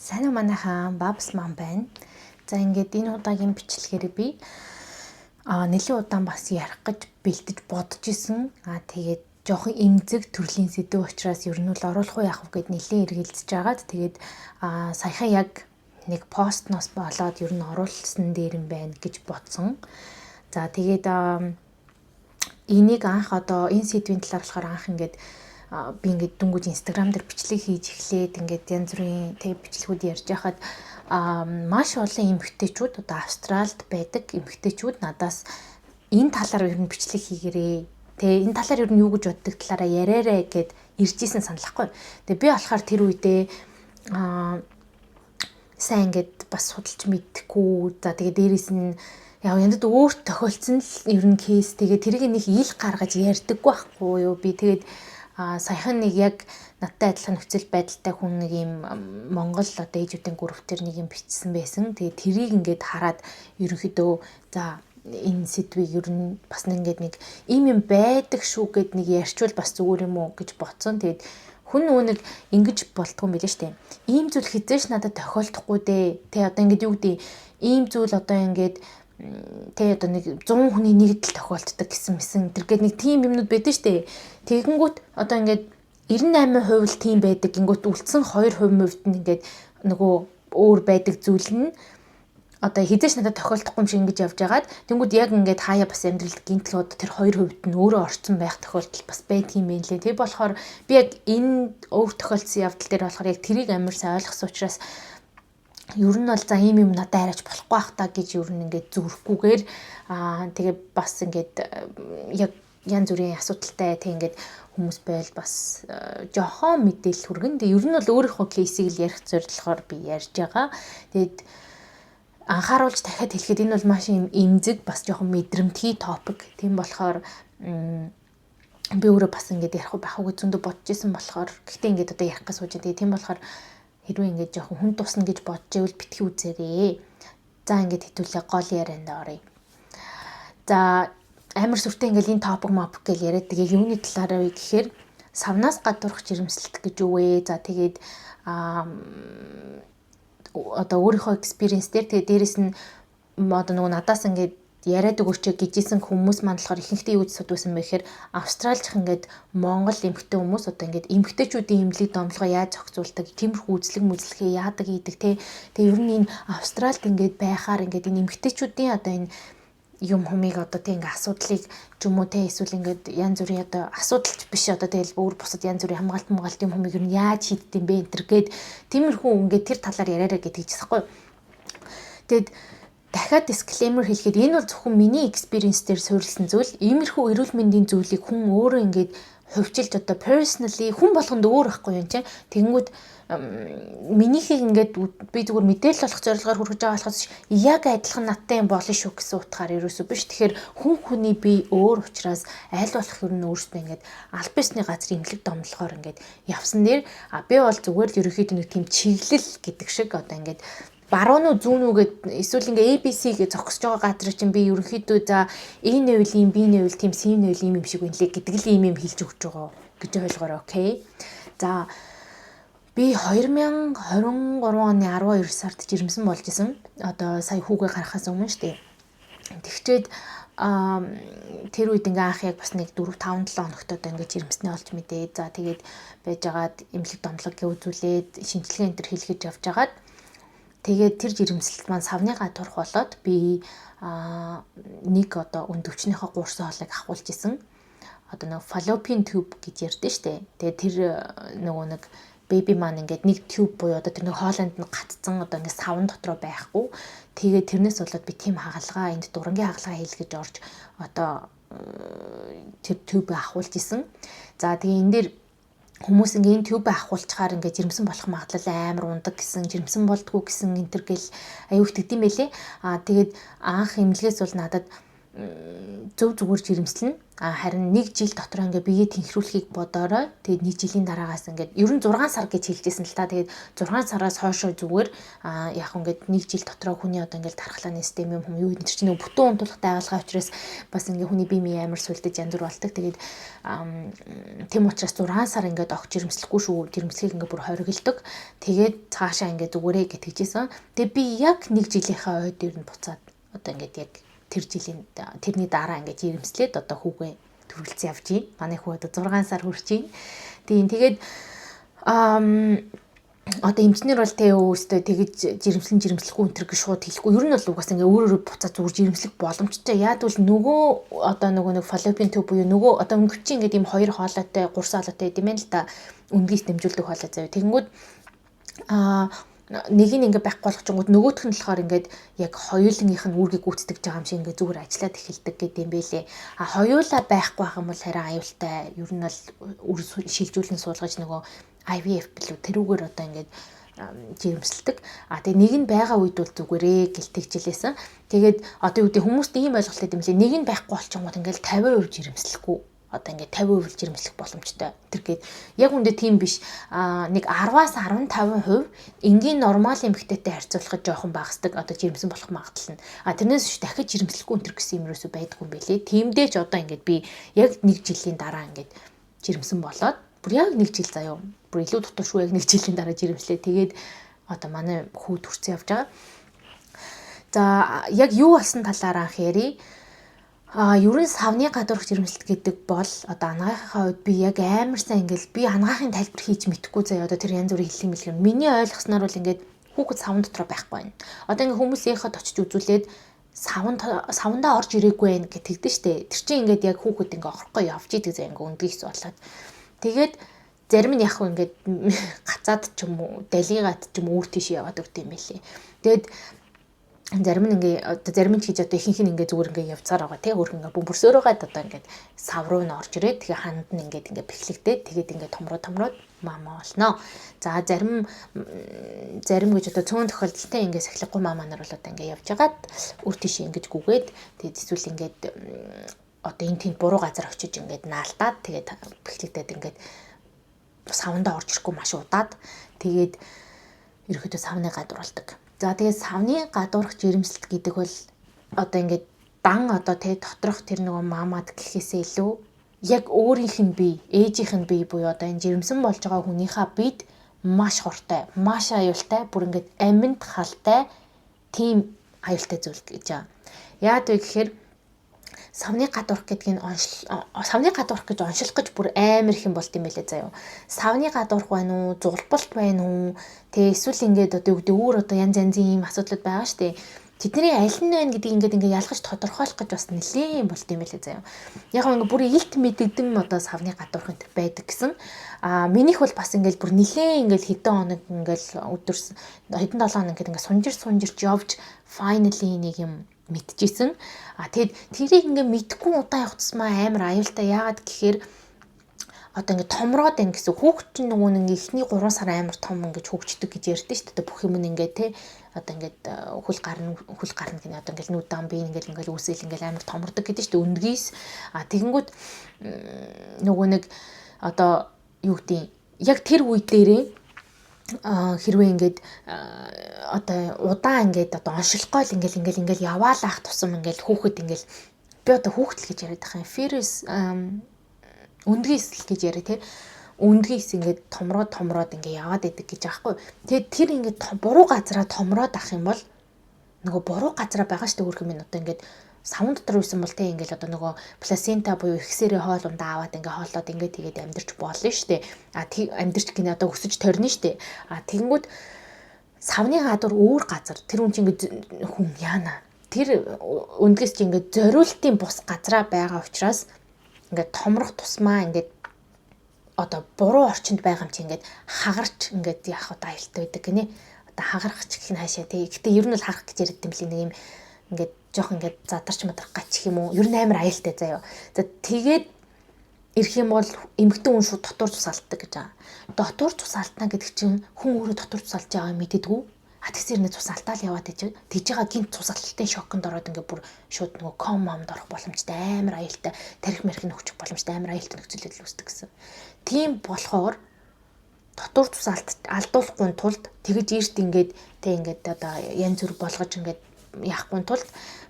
Сайн уу манайхаа Бабс мам байна. За ингээд энэ удаагийн бичлэгээр би нэлийн удаан бас ярих гэж бэлдэж бодож исэн. Тэгээд жоохон эмзэг төрлийн сэдв учраас ер нь бол оруулах уу яах вэ гэд нэлийн эргэлзэж байгаад тэгээд саяхан яг нэг постноос болоод ер нь оруулсан дээр юм байна гэж бодсон. За тэгээд энийг анх одоо энэ сэдвийн талаар болохоор анх ингээд би ингээд дүнгууд инстаграм дээр бичлэг хийж эхлээд ингээд янз бүрийн бичлэгүүд ярьж байхад маш олон эмэгтэйчүүд одоо Австралид байдаг эмэгтэйчүүд надаас энэ талаар ер нь бичлэг хийгэрээ. Энэ талаар ер нь юу гэж боддог талаараа яриарэ гэд ирж исэн саналахгүй. Тэгээ би болохоор тэр үедээ сайн ингээд бас судалж мэдхгүй. За тэгээ дээрээс нь яг яндад өөрт тохиолдсон л ер нь кейс. Тэгээ тэрийг нэг ил гаргаж ярьдаггүй байхгүй юу. Би тэгээд саяхан нэг яг надтай адилхан нөхцөл байдалтай хүн нэг юм Монгол одоо ээжүүдийн группээр нэг юм бичсэн байсан. Тэгээ тэрийг ингээд хараад ерөнхийдөө за энэ сэдвийг ер нь бас ингээд нэг юм байдаг шүү гэд нэг ярьчвал бас зүгээр юм уу гэж бодсон. Тэгээд хүн нэг ингэж болтгүй юм билээ штэ. Ийм зүйл хизээш надад тохиолдохгүй дээ. Тэ одоо ингээд юу гэдэг ийм зүйл одоо ингээд тэ одоо нэг 100 хүний нэгдэл тохиолддог гэсэн мэсэн тэргээд нэг тийм юмнууд байдаг штэ. Тэгэнгүүт одоо ингээд 98% л тийм байдаг. Гингүүт үлдсэн 2% нь ингээд нөгөө өөр байдаг зүйл нь одоо хизээш надад тохиолдохгүй юм шиг ингэж явж байгаад тэнгүүд яг ингээд хаяа бас амьдралд гинтл одоо тэр 2% нь өөрөө орцсон байх тохиолдол бас байдаг юм байна лээ. Тэг болохоор би яг энэ өөр тохиолдсон явдал дээр болохоор яг тэрийг амар сайн ойлгосон учраас ер нь бол за ийм юм надад арайч болохгүй бах та гэж ер нь ингээд зүрхгүйгээр тэгээ бас ингээд яг янз бүрийн асуудалтай тэг ингээд хүмүүс байл бас жоохон мэдээлэл хүргэн. Тэгээ ер нь бол өөрийнхөө кейсийг л ярих зорилгоор би ярьж байгаа. Тэгээд анхааруулж дахиад хэлэхэд энэ бол маш юм эмзэг бас жоохон мэдрэмтгий топик. Тийм болохоор би өөрөө бас ингээд ярих байх уу гэж зөндөө бодож исэн болохоор гэхдээ ингээд одоо ярих гэж сууж байгаа. Тэгээ тийм болохоор хэрвээ ингээд жоохон хүн тусна гэж бодож ивэл битгий үзээрээ. За ингээд хитүүлээ гол ярианд оръё. За амар сүртэй ингээд энэ топик мопик гэж яриад тэгээ юуны талаараа вэ гэхээр савнаас гадуурх жирэмслэлт гэж юу вэ? За тэгээд одоо өөрийнхөө экспириенс дээр тэгээ дээрэс нь одоо нөгөө надаас ингээд яриад өгөөч гэжсэн хүмүүс маань болохоор ихэнхдээ юу гэж судсан бэ гэхээр австралич ингээд монгол эмэгтэй хүмүүс одоо ингээд эмэгтэйчүүдийн эмнэлэг домлогоо яаж зохицуулдаг, тиймэрхүү үзлэг мүзлэхээ яадаг ийдэг те. Тэгээ ер нь энэ Австралид ингээд байхаар ингээд энэ эмэгтэйчүүдийн одоо энэ юм хүмийг одоо тийм ингээ асуудлыг ч юм уу те эсвэл ингээд янз бүрийн одоо асуудалч биш одоо тэгэл өөр бусад янз бүрийн хамгаалт юм хүмийг ер нь яаж хийддэм бэ энэ гээд тиймэрхүү ингээд тэр талаар яриараа гэдэг чинь байхгүй. Тэгэд дахиад дисклеймер хэлэхэд энэ бол зөвхөн миний экспириенс дээр суурилсан зүйл. Иймэрхүү эрүүл мэндийн зүйлийг хүн өөрөө ингээд хувьчилж одоо personally хүн болгонд өөр байхгүй юм чинь. Тэгэнгүүт минийхийг ингээд би зүгээр мэдээлэл олох зорилгоор хүргэж байгаа болохоос яг адилхан надтай юм болно шүү гэсэн утгаар ерөөсөө биш. Тэгэхээр хүн хүний бие өөр учраас аль болох ер нь өөрсдөө ингээд аль бисны газар имлэг домлохоор ингээд явсан дээр би бол зүгээр л ерөөхдөө нэг тийм чиглэл гэдэг шиг одоо ингээд баруун уу зүүн үү гэд эсвэл ингээ ABC гэж зогсож байгаа газар чинь би ерөнхийдөө за энэ үйл юм B үйл тийм C үйл юм шиг үнэлээ гэдэг л юм хэлж өгч байгаа гэж ойлгоорой. Окей. За би 2023 оны 12 сард жирэмсэн болж исэн. Одоо сая хүүгээ гарахаас өмнө штэ. Тэгчээд тэр үед ингээ анх яг бас нэг 4-5-7 хоногт одоо ингээ жирэмснээ олж мэдээ. За тэгээд байжгаад эмнэлэг домлог гээ үзүүлээд шинжилгээ энэ төр хийлгэж явж байгаад тэгээд тэр жирэмслэлт маань савны гадуурх болоод би нэг одоо өндөвчнийхөө гуурсан хоолыг ахуулж исэн. Одоо нэг fallopian tube гэж ярьдэн штэ. Тэгээд тэр нөгөө нэг baby маань ингээд нэг tube буюу одоо тэр нэг хоолойнд нь гатцсан одоо ингээд савн дотроо байхгүй. Тэгээд тэрнээс болоод би тийм хагалгаа энд дурангийн хагалгаа хийлгэж орж одоо тэр tube-ийг ахуулж исэн. За тэгээ энэ дээр хүмүүс ингээ энэ тюб ахуулчаар ингээ жирэмсэн болох магадлал амар ундаг гэсэн, жирэмсэн болдгоо гэсэн энэ төр гэл аюу хтгдэм байлээ. Тэгээд анх эмнэлгээс бол надад зөв зүгээр жирэмслэн харин 1 жил дотор ингээ биеэ тэнхрүүлэхийг бодоорой. Тэгээд 1 жилийн дараагаас ингээд ер нь 6 сар гэж хэлжсэн л та. Тэгээд 6 сараас хойшоо зүгээр яг ингээд 1 жил дотроо хүний одоо ингээд тархлааны систем юм юу гэдэг чинь бүтэн унтуулгатай агалгаа учраас бас ингээ хүний бие мие амар сүлдэж янз бүр болдог. Тэгээд тэм учраас 6 сар ингээд огт жирэмслэхгүй шүү. Жирэмслэхийг ингээ бүр хориглдог. Тэгээд цаашаа ингээ зүгээрээ гэтгэжсэн. Тэгээд би яг 1 жилийнхаа ойд ер нь буцаад одоо ингээд яг тэрний дараа ингээд жирэмслээд одоо хүүгээ төрүүлсэн явж байна. Манай хүү одоо 6 сар хүрч байна. Тэгээд одоо эмчнэр бол тэ өөстөө тэгэж жирэмслэхгүй өнтер гэж шууд хэлэхгүй. Ер нь бол угаас ингээ өөрөө буцаад зүгээр жирэмслэх боломжтой. Яг бол нөгөө одоо нэг фаллопин төв буюу нөгөө одоо өнгөчийн ингээд ийм 2 хоолойтой 3 хоолойтой гэдэм байна л та үндгээс дэмжүүлдэг хоолой заяа. Тэгэнгүүт нэг нь ингээ байхгүй болгочингууд нөгөөх нь болохоор ингээд яг хоёулынгийнх нь үүргийг гүйцэтгэж байгаа юм шиг ингээ зүгээр ажиллаад эхэлдэг гэдэм байлээ. Хоёулаа байхгүй байх юм бол харин аюултай. Ер нь бол үр шилжүүлэн суулгаж нөгөө IVF билүү тэрүүгээр одоо ингээд жирэмсэлдэг. Тэгээ нэг нь байгаа үед бол зүгээрээ гэлтэгчлээсэн. Тэгээд одоо юу гэдэг хүмүүст ийм ойлголт өгд юм лээ. Нэг нь байхгүй болчихгоод ингээд 50% жирэмслэхгүй. Одоо ингээд 50% жирэмслэх боломжтой. Тэр гээд яг үндэ тийм биш. Нэг 10-аас 15% энгийн нормал эмэгтэйтэй харьцуулахад жоохон багасдаг. Одоо жирэмсэн болох магадлал нь. Тэрнээс биш дахиж жирэмслэхгүй өнтер гэсэн юм ерөөсөө байдгүй юм байлээ. Тиймдээ ч одоо ингээд би яг 1 жилийн дараа ингээд жирэмсэн болоод бүр яг 1 жил заяа. Бүр илүү дотор шүү яг 1 жилийн дараа жирэмслээ. Тэгээд одоо манай хүү төрсөн явж байгаа. За яг юу болсон талаараа анх ярий. Ер нь савны гадуурх жирэмслэлт гэдэг бол одоо анагаахынхаа үед би яг амар сайн ингээл би анагаахын тайлбар хийж мэдэхгүй заяа одоо тэр янз бүрийн хэллэг мэлгэр. Миний ойлгосноор бол ингээд хүүхэд савн дотор байхгүй байна. Одоо ингээд хүмүүсийнхээ очиж үзүүлээд савндаа орж ирээгүй байх гэж тэгдэж штэ. Тэр чинь ингээд яг хүүхэд ингээд орохгүй явж идэг заяа ингээд өндгийгс болоод. Тэгээд зарим нь яг хөө ингээд гацаад ч юм уу, далигаад ч юм уу үр тийш яваад өгд юм байлээ. Тэгээд зарим нь ингээ одоо зарим нь ч гэж одоо ихэнх нь ингээ зүгээр ингээ явцаар байгаа тий өөр ингээ бөмбөрсөөрөөгээд одоо ингээ сав руу н орж ирээд тэгээ ханд нь ингээ бэхлэгдээд тэгээд ингээ томроод мама болно. За зарим гэж одоо цөөн тохиолдолтой ингээ сахилахгүй мама нар бол одоо ингээ явж байгаад үр тийш ингээ гүгээд тэгээд эсвэл ингээ одоо энэ тэнд буруу газар очиж ингээ наалтаад тэгээд бэхлэгдээд ингээ савндаа орж ирэхгүй маш удаад тэгээд ерөөхдөө савны гадуур болдог. За тэгээд савны гадуурх жирэмслэлт гэдэг бол одоо ингээд дан одоо тэ доторх тэр нөгөө мамад гэхээсээ илүү яг өөрийнх нь бие, ээжийнх нь бие буюу одоо энэ жирэмсэн болж байгаа хүнийхээ биед маш хортой, маш аюултай, бүр ингээд аминд халтай тийм аюултай зүйл гэж байгаа. Яад вэ гэхээр савны гадуурх гэдгийг савны гадуурх гэж оншилох гэж бүр амар их юм болт юм байлээ заяа. Савны гадуурх байна уу, зурбалт байна уу? Тэ эсвэл ингээд одоо юу гэдэг өөр одоо янз янзын юм асуудлууд байгаа штэ. Тэдний аль нь байна гэдгийг ингээд ялгаж тодорхойлох гэж бас нэлээд юм болт юм байлээ заяа. Яг ингээд бүр илт мэдэгдэн одоо савны гадуурх энэ байдаг гэсэн. Минийх бол бас ингээд бүр нэлээд ингээд хэдэн хоног ингээд өдөрс хэдэн 7 хоног ингээд сунжирч явж finally нэг юм мэдчихсэн. Тэгэд тэрийг ингээ мэдгүй удаан явах тусмаа амар аюултай. Яагаад гэхээр одоо ингээ томроод байна гэсэн хүүхд чинь нөгөө нэг ихний 3 сар амар том ингээ хөгждөг гэж ярьдэн шүү дээ. Бүх юм ингээ те одоо ингээ хөл гарна гэнэ одоо ингээ нүд дан би ингээ үсэл ингээ амар томордог гэдэг шүү дээ. Өндгийс тэгэнгүүт нөгөө нэг одоо юу гэдэг яг тэр үе дээрээ хэрвээ ингээд одоо удаан ингээд одоо оншилгоол ингээл яваалаах тусам ингээл хүүхэд ингээл би одоо хүүхэд л гэж яриад байгаа юм. Ферис өндгийс л гэж яриа тий. Өндгийс ингээд томроод ингээ яваад идэг гэж аахгүй. Тэгээд тэр ингээд буруу газараа томроод ах юм бол нөгөө буруу газараа байгаа шүү дээ өөрх юм одоо ингээд савн дотор үйсэн бол тэ ингээл одоо нөгөө плацента буюу ихсэрийн хоол ундаа аваад ингээ хоолоод ингээ тэгээд амьдэрч болно штэ. Амьдэрч гинэ одоо өсөж торно штэ. Тэгэнгүүт савны гадуур өөр газар тэр хүн чинь ингээ хүн яана. Тэр өндгөөс чинь ингээ зориултын бус газараа байгаа учраас ингээ томрох тусмаа ингээ одоо буруу орчинд байгаа юм чи ингээ хагарч ингээ яах одоо аюултай байдаг гинэ. Одоо хагарах ч гэх нь хаашаа тий. Гэтэ ер нь бол харах гэж ярьд юм бэл нэг юм ингээ жоох ингээд задарч мадрах гачих юм уу? Ер нь амар аюултай заяа. За тэгээд ирэх юм бол эмэгтэй хүн шууд дотор цус алддаг гэж байгаа. Дотор цус алдна гэдэг чинь хүн өөрөө дотор цус алдж байгаа мэддэггүй. Тэгсээр цус алдаал яваад тийж байгаа гинт цус алдалтын шоконд ороод ингээд бүр шууд нөгөө комомд орох боломжтой амар аюултай тарих мэрх нөхчих боломжтой амар аюултай нөхцөл байдал үүсдэг гэсэн. Тийм болохоор дотор цус алдуулахгүй тулд тэгэж эрт ингээд одоо янз бүр болгож ингээд яахгүй тулд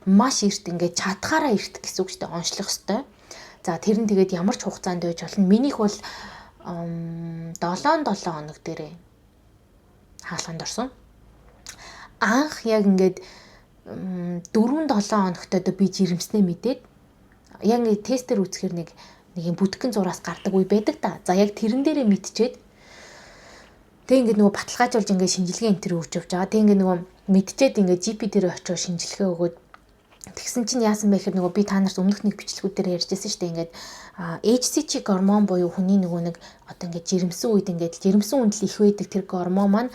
маш эрт ингээд чадхаараа эрт гэсэн үг шүү дээ онцлох хэвээр. За тэр нь тэгээд ямар ч хугацаанд байж болно. Минийх бол 7 хоног дээрээ хаалганд орсон. Анх яг ингээд 4-7 хоногтой би жирэмснээ мэдээд яг ингээд тестээр үзэхээр нэг юм бүтгэн зураас гардаг үе байдаг та. За яг тэрэн дээрээ мэдчихээд тэг ингээд нөгөө баталгаажуулж ингээд шинжилгээ энэ төр өгч явж байгаа. Тэг ингээд нөгөө мэдчихээд ингээд GP дээр очиж шинжилгээ өгөөд тэгсэн чинь яасан бэ гэхээр нөгөө би та нарт өмнөх нэг бичлэгүүдээр ярьжсэн шүү дээ ингээд HCG гормон буюу хүний нөгөө нэг одоо ингээд жирэмсэн үед ингээд жирэмсэн үндэл их байдаг тэр гормон маань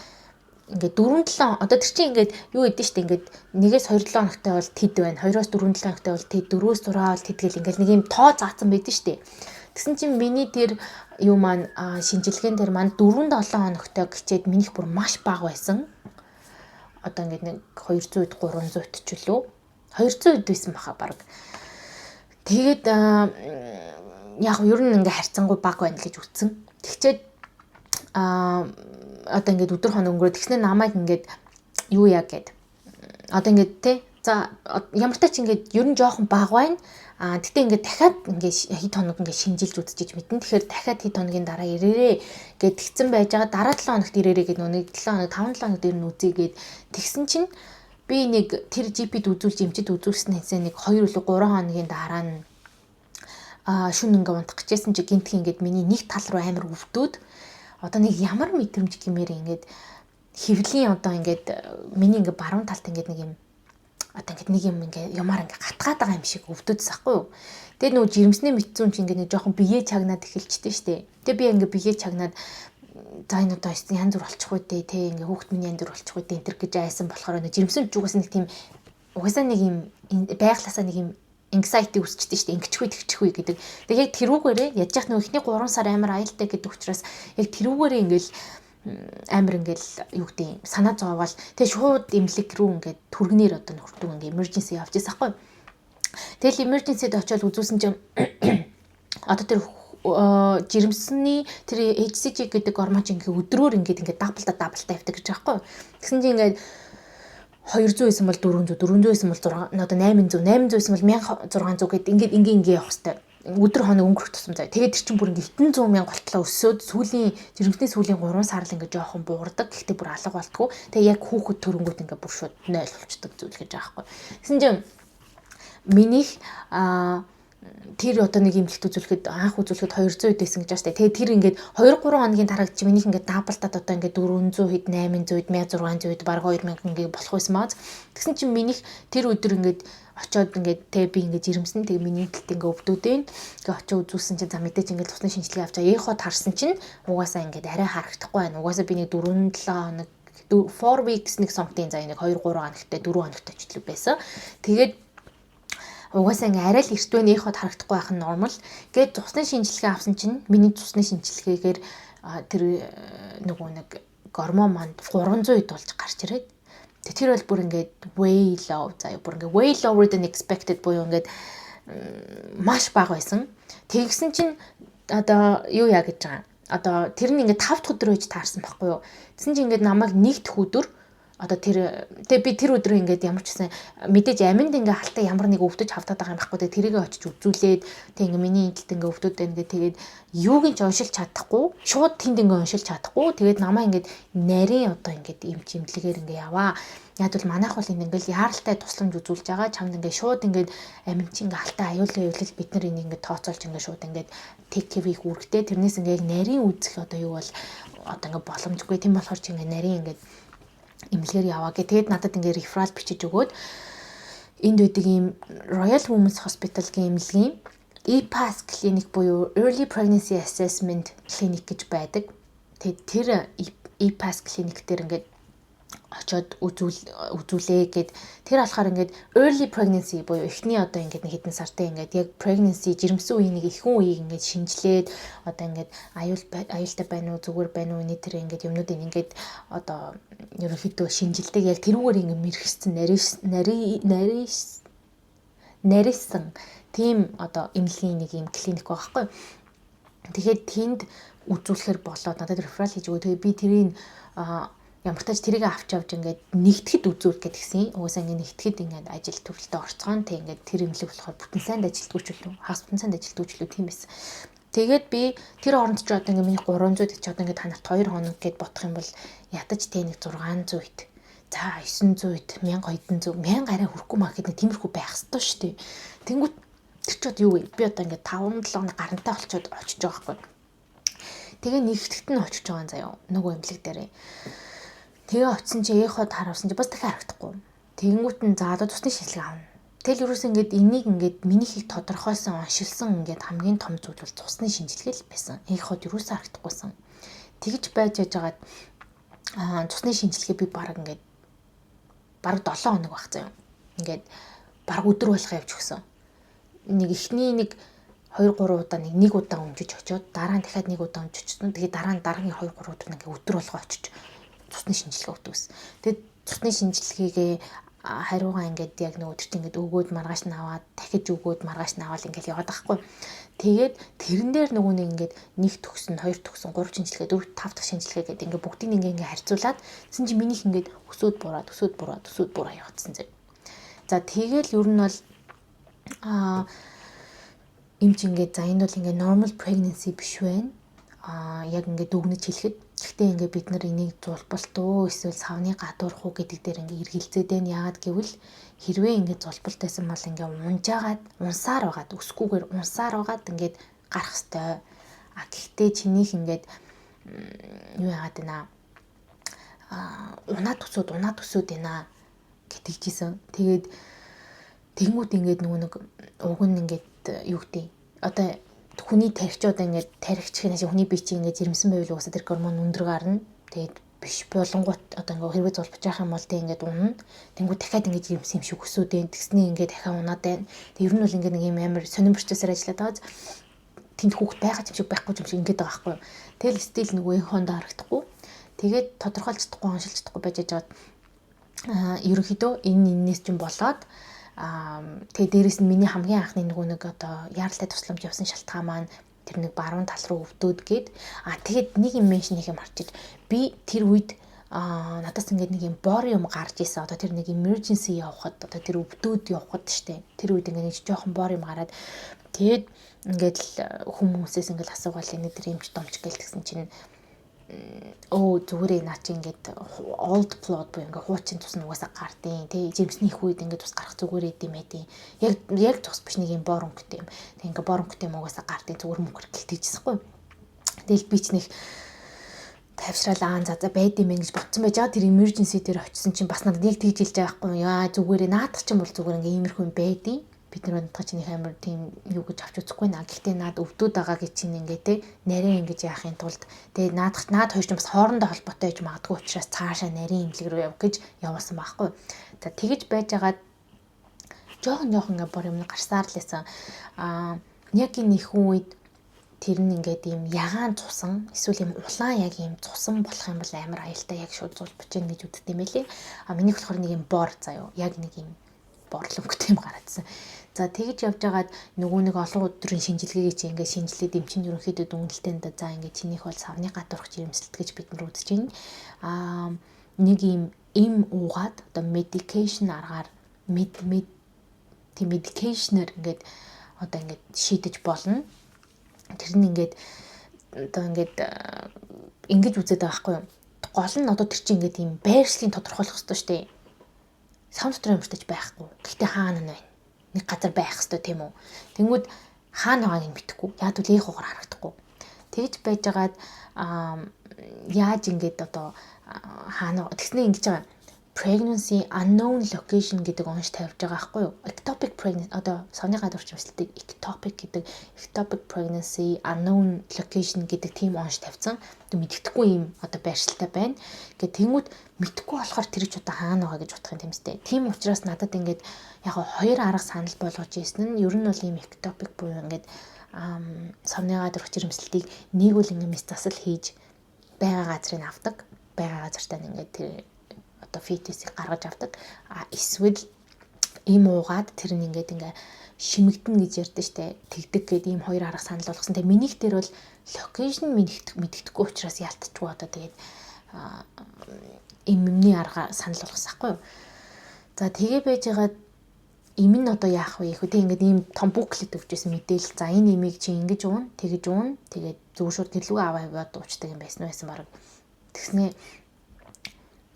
ингээд 4-7 одоо тэр чинь ингээд юу гэдэг шүү дээ ингээд 1-2-7 хоногтой бол тэд байна. 2-4-7 хоногтой бол тэд 4-6 бол тэдгэл ингээд нэг юм тоо заасан байдаг шүү дээ. Тэгсэн чинь миний тэр юу маань шинжилгээнд тэр маань 4-7 хоногтой гэчээд минийх бүр маш бага байсан. Одоо ингээд нэг 200-д 300-д ч үлээ 200-д байсан баха баг. Тэгээд яг ер нь ингээ харьцангуй бага байна гэж үтсэн. Тэгчээд одоо ингээд өдөр хоног өнгөрөө тэгснээр намайг ингээд юу яа гэд. Одоо ингээд те за ямар тач ингээд ер нь жоохон бага байна. Тэгтээ ингээд дахиад ингээд хэд хоног ингээд шинжилж үзчихэж мэдэн. Тэгэхээр дахиад хэд хоногийн дараа ирээрээ гэд тэгсэн байж байгаа. Дараа 7 хоногт ирээрээ гэд нэг 7 хоног 5-7 хоног дээр нь үзьгээд тэгсэн чинь би нэг тэр GP-д үзүүлж эмчэд үзүүлснээсээ нэг 2 или 3 хоногийн дараа нь шүн ингээ унтах гэжсэн чи гинтх ингээд миний нэг тал руу амар өвдөөд одоо нэг ямар мэдрэмж гэмээр ингээд хэвлийн одоо ингээд миний ингээ баруун талд ингээд нэг юм одоо ингээд нэг юм ингээ юмар ингээ гатгаад байгаа юм шиг өвдөөдс ахгүй юу. Тэгээд нөгөө жирэмснээ мэдсэн чи ингээ нэг жоохон биеэ чагнаад эхэлчихдээ штэ. Тэгээд би ингээ биеэ чагнаад за энэ одоо янз бүр болчих үү те ингээ хүүхд миний янз бүр болчих үү энэ төр гэж айсан болохоор нэг жирэмсэн зүгээс нэг тийм угаасаа нэг юм байглаасаа нэг юм anxiety үүсчихдээ шүү дээ ингэчихгүй гэдэг. Тэгээ яг тэрүүгээрээ яаж яах нөгөө ихний 3 сар амар аюултай гэдэг учраас яг тэрүүгээрээ ингээл амар ингээл юу гэдэг санаа зовоол тэгээ шууд эмнэлэг рүү ингээд түргнээр одоо нөхөрдөг ингээ emergency явж байсан хгүй. Тэгэл emergency-д очиод үзүүлсэн чинь одоо тэр жирэмсний тэр HCG гэдэг гормон чинь ингээ өдрөөр ингээ даблта явдаг гэж байгаа хгүй. Тэгсэн чинь ингээ 200 байсан бол 400 байсан бол 6 одоо 800 байсан бол 1600 гэдэг ингээ явах хэвээр өдөр хоног өнгөрөх тусам заяа. Тэгээд тэр чинь бүр ингээ хитэн 100 мянга болтлоо өсөөд жирэмсний сүүлийн 3 сар л ингээ жоохон буурдаг. Гэхдээ бүр алга болтгоо. Тэгээ яг хүүхэд төрөнгөд ингээ бүр шууд 0 болчдөг зүйл гэж байгаа хгүй. Тэгсэн чинь минийх тэр одоо нэг имлэгт үзүүлэхэд анх үзүүлэхэд 200 байсан гэж байна. Тэгээ тэр ингээд 2-3 хоногийн дараа чи минийх ингээд даблтаад одоо ингээд 400 хэд 800 1600 баг 2000 ингээд болох байсан маа. Тэгсэн чинь минийх тэр өдөр ингээд очиод ингээд тэг би ингээд жирэмсэн тэгээ миний талд ингээд өвдөөдэн ингээд очиод үзүүлсэн чинь за мэдээж ингээд тусны шинжилгээ авчаа эхот харсан чинь угаасаа ингээд арай харагдахгүй байна. Угаасаа би нэг 4-7 хоног 4 weeks нэг something за нэг 2-3 хоногтой 4 хоногтой ч илүү байсан. Тэгээд угаасаа ингээ арай л эрт байна эхот харагдахгүй байх нь нормал. Гээд цусны шинжилгээ авсан чинь миний цусны шинжилгээгээр тэр нөгөө нэг гормон манд 300-д болж гарч ирээд. Тэр бол бүр ингээд way low заяа бүр ингээд way lower than expected буюу ингээд маш бага байсан. Тэгсэн чинь одоо юу яа гэж байгаа. Одоо тэр нь ингээд 5 дахь өдөр байж таарсан байхгүй юу. Тэгсэн чинь ингээд намайг нэг дэх өдөр одоо тэгээ би тэр өдрөө ингээд ямар ч гэсэн мэдээж аминд ингээ халтаа ямар нэг өвдөж хавтаад байгаа юм байхгүй тэрийг очиж үзүүлээд тэг ингээ миний эндэлт ингээ өвдөд байна гэ тэгээд юуг нь ч уншилж чадахгүй шууд тэнд ингээ уншилж чадахгүй тэгээд намаа ингээд нарийн одоо ингээд эмчимдлэгээр ингээ яваа. Яг бол манайх бол энэ ингээл яаралтай тусламж үзүүлж байгаа чамд ингээ шууд ингээд амин чи ингээ халтаа аюулгүй бид нар энийг ингээ тооцоолж ингээ шууд ингээд take care-ийг үргэтэй тэрнээс ингээ нарийн үзэх одоо юу бол одоо ингээ боломжгүй тийм болохоор чи ингээ нарийн ингээ эмнэлгээр яваа гэ. Тэгээд надад ингээ реферал бичиж өгөөд энд үүдэг ийм Royal Women's Hospital-гийн эмнэлгийн EPAS клиник буюу Early Pregnancy Assessment клиник гэж байдаг. Тэгээд тэр EPAS клиник дээр ингээд очоод үзүүлээ гэд тэр болохоор ингээд early pregnancy буюу эхний одоо ингээд нэг хэдэн сартай ингээд яг pregnancy жирэмсэн үеийн нэг ихэнх үеийг ингээд шинжилээд одоо ингээд аюултай байна уу зүгээр байна уу тэр ингээд юмнуудыг ингээд одоо ерөнхийдөө шинжилдэг яг тэрүүгээр ингээд мэргэжсэн нарийнсан тийм одоо эмнэлгийн нэг юм клиник байгаа байхгүй. Тэгэхээр тэнд үзүүлэхээр болоод надад реферал хийж өгөө. Тэгээ би тэрийг ямар тач тэрийг авч явж ингээд нэгтгэд үзүүл гэдгсэн. Угаасаа ингээд нэгтгэд ингээд ажил төрөлтөд орцгоон тэг ингээд тэр эмнэлэг болохоор бүтэн сайнд ажилтгүйч үлээ. Хагас бүтэн сайнд ажилтгүйч үлээ тийм байсан. Тэгээд би тэр оронд ч одоо ингээд миний 300 ч одоо ингээд танарт 2 хоног гэд бодох юм бол ядаж тэ нэг 600-д. За 900-д 1200 1000 арай хүрэхгүй маа гэхэд тиймэрхүү байх ёстой шүү дээ. Тэнгүүт тэр ч одоо юу вэ? Би одоо ингээд 5-7 хоног гарантай болчиход очиж байгаа байхгүй. Тэгээ нэгтгэд нь очиж байгаа заяа. Нөгөө эмнэлэг дээрээ. Тэгээ очисон чи эход харуулсан чи бас дахиад харагдахгүй. Тэгэнгүүт нь за одоо тусны шинжилгээ авна. Тэгэл юурээс ингээд энийг ингээд минийхийг тодорхойлсон оншилсан ингээд хамгийн том зүйл бол тусны шинжилгээ л байсан. Эход юурээс харагдахгүйсэн. Тэгж байж яжгаад тусны шинжилгээ би баг 7 хоног баг заяа. Ингээд баг өдөр болох явж өгсөн. Нэг эхний нэг 2-3 удаа нэг удаа өмжиж очиод дараа нь дахиад нэг удаа өмжиж очсон. Тэгээ дараагийн 2-3 удаа ингээ өдөр болгоо очиж цусны шинжилгээ өгдөгс. Тэгээд цусны шинжилгээгээ хариугаа ингээд яг нэг өдөрт ингээд өгөөд маргааш нь аваад дахиж өгөөд маргааш нь аваад ингээд яваад байхгүй. Тэгээд тэрэн дээр нөгөө нэг ингээд 1 төгсөн, 2 төгсөн, 3 шинжилгээ, 4, 5 дахь шинжилгээ гэдэг ингээд бүгдийг ингээд харьцуулаад тэгсэн чи минийх ингээд өсөөд бураа явагдсан зэрэг. За тэгэл ер нь бол эмч ингээд за энэ бол ингээд normal pregnancy биш байна. Яг ингээд дүгнэж хэлэхэд гэхдээ ингээд бид нар энийг зулбалт уу эсвэл савны гадуурх уу гэдэг дээр ингээд эргэлзээд байна. Яагаад гэвэл хэрвээ ингээд зулбалт байсан бол ингээд унжаагаад унсаар байгаад өсгүүгээр унсаар байгаад ингээд гарах ёстой. Гэхдээ чинийх ингээд юу яагаад байна унаад өсөөд байна гэдэг жисэн. Тэгээд тэнгууд ингээд нөгөө нэг уг нь ингээд юу гэдэг одоо хүний тархич одоо ингээд тархич хинаш хүний бие чинь ингээд жирэмсэн байвал уусаа тэр гормон өндөр гарна. Тэгээд биш болонгууд одоо ингээд хэрвээ зулбаж явах юм бол тэг ингээд унана. Тэнгүүд дахиад ингээд жирэмсэн юм шиг өсөөд байна. Тэгснээ ингээд дахиад унаад байна. Тэг ер нь бол ингээд нэг юм амар сонирн процессор ажиллаад байгаа. Тэнд хүүхд байгаа юм шиг байхгүй юм шиг ингээд байгаа байхгүй. Тэгэл стил нөгөө хонд харагдахгүй. Тэгээд тодорхойлж чадахгүй оншилж чадахгүй байж байгаад ерөнхийдөө энэс чинь болоод тэгээ дээрэс нь миний хамгийн анхны нэг одоо яаралтай тусламж явсан шалтгаан маань тэр нэг баруун тал руу өвдөөд гээд тэгээд нэг юм меншн нэг юм харчиж би тэр үед надаас ингээд нэг юм бор юм гарч исэн одоо тэр нэг emergency явахад одоо тэр өвдөөд явахад штэ тэр үед ингээд нэг жоохон бор юм гараад тэгээд ингээд л хүмүүсээс ингээд асуугаал энэ тэр юмч домч гэлтгсэн чинь зүгээрээ наа чи ингээд old plot буюу ингээд хуучин тус нугасаа гардیں۔ Тэ жимсний их үед ингээд тус гарах зүгээрээ идэм байдیں۔ Яг тус биш нэг юм бор өнгөтэй юм. Тэг ингээд бор өнгөтэй юм угасаа гардیں зүгээр мөнгөр гэлтэжсэхгүй. Тэгэл би ч нэг тавьшраал за байд юм ингэж ботсон байж байгаа тэр emergency дээр очисон чинь бас надад яг тэгж хэлж байгаа байхгүй яа зүгээрээ наадах чинь бол зүгээр ингээд иймэрхүү юм байдیں۔ Бид нар надад чинь их амар тийм юу гэж авч үзэхгүй наа. Гэхдээ наад өвдөөд байгаагийн чинь ингээд те нарийн ингэж яахын тулд тэгээ наад хоёр ч бас хоорондоо холбоотой гэж магадгүй учраас цаашаа нарийн имлэг рүү явах гэж явуулсан байхгүй. За тэгэж байж байгаад жоохон ингээд бор юм гарсаар л байсан. Яг энэ их үед тэр нь ингээд юм ягаан цусан эсвэл юм улаан яг юм цусан болох юм бол амар аюултай яг шууд зулбаж гин гэж үздэг юм байлээ. Минийх болохоор нэг юм бор заяо яг нэг юм борлонготой юм гараадсан. За тэгэж явж байгаад нөгөө нэг олон өдрийн шинжилгээгээ чи ингээд шинжилээд эмчин ерөнхийдөө дүнэлтэнд за ингээд чинийх бол савны гадуурх жирэмсэлт гэж бид нар үзэж байна. Нэг им уугаад одоо medication аргаар medication-аар ингээд одоо ингээд шийдэж болно. Тэр нь ингээд одоо ингээд ингэж үзээд байгаа байхгүй юу? Гол нь одоо тэр чинь ингээд юм байршлыг тодорхойлох хэрэгтэй шүү дээ. Сам дотор амьдч байхгүй. Гэхдээ хаана нь байна? Нэг газар байх хэрэгтэй тийм үү? Тэнгүүд хаана байгааг нь мэдэхгүй. Яг л их угаар харагдахгүй. Тэгж байжгаад яаж ингэж одоо хаана тэгснээ ингэж байгаа. pregnancy unknown location гэдэг онш тавьж байгаа байхгүй юу? Ectopic pregnancy одоо савны гадуур чимсэлтийг ectopic pregnancy unknown location гэдэг тийм онш тавьсан. Тэг мэддэхгүй юм одоо байршилтай байна. Гэт тэнгууд мэдхгүй болохоор тэр ч одоо хаана байгаа гэж бодох юм тэмстэй. Тийм учраас надад ингээд яг хоёр арга санал болгож ийсэн нь ер нь бол ийм ectopic буюу ингээд савны гадуур чимсэлтийг нэг үл ингээд мэс засал хийж байгаа газрыг авдаг. Байгаа газартаа ингээд тэр одоо фетисийг гаргаж авдаг. Эсвэл им уугаад тэр нь ингээд шимэгдэнэ гэж ярьдэн штэ. Тэгдэг гэдэг ийм хоёр арга санал болгосон. Тэгээ минийх дээр бол локейшн мэддэхгүй учраас ялтчихгүй одоо тэгээд имний арга санал болгосон байхгүй юу. За тэгээ байж байгаа им нь одоо яах вэ? Хөө тэг ингээд ийм том буклет өгчээсэн мэдээлэл. За энэ имийг чи ингэж уун, тэгэж уун. Тэгээд зөв шууд гэлгүй аваа яваад уучдаг юм байсан баг. Тэгснээ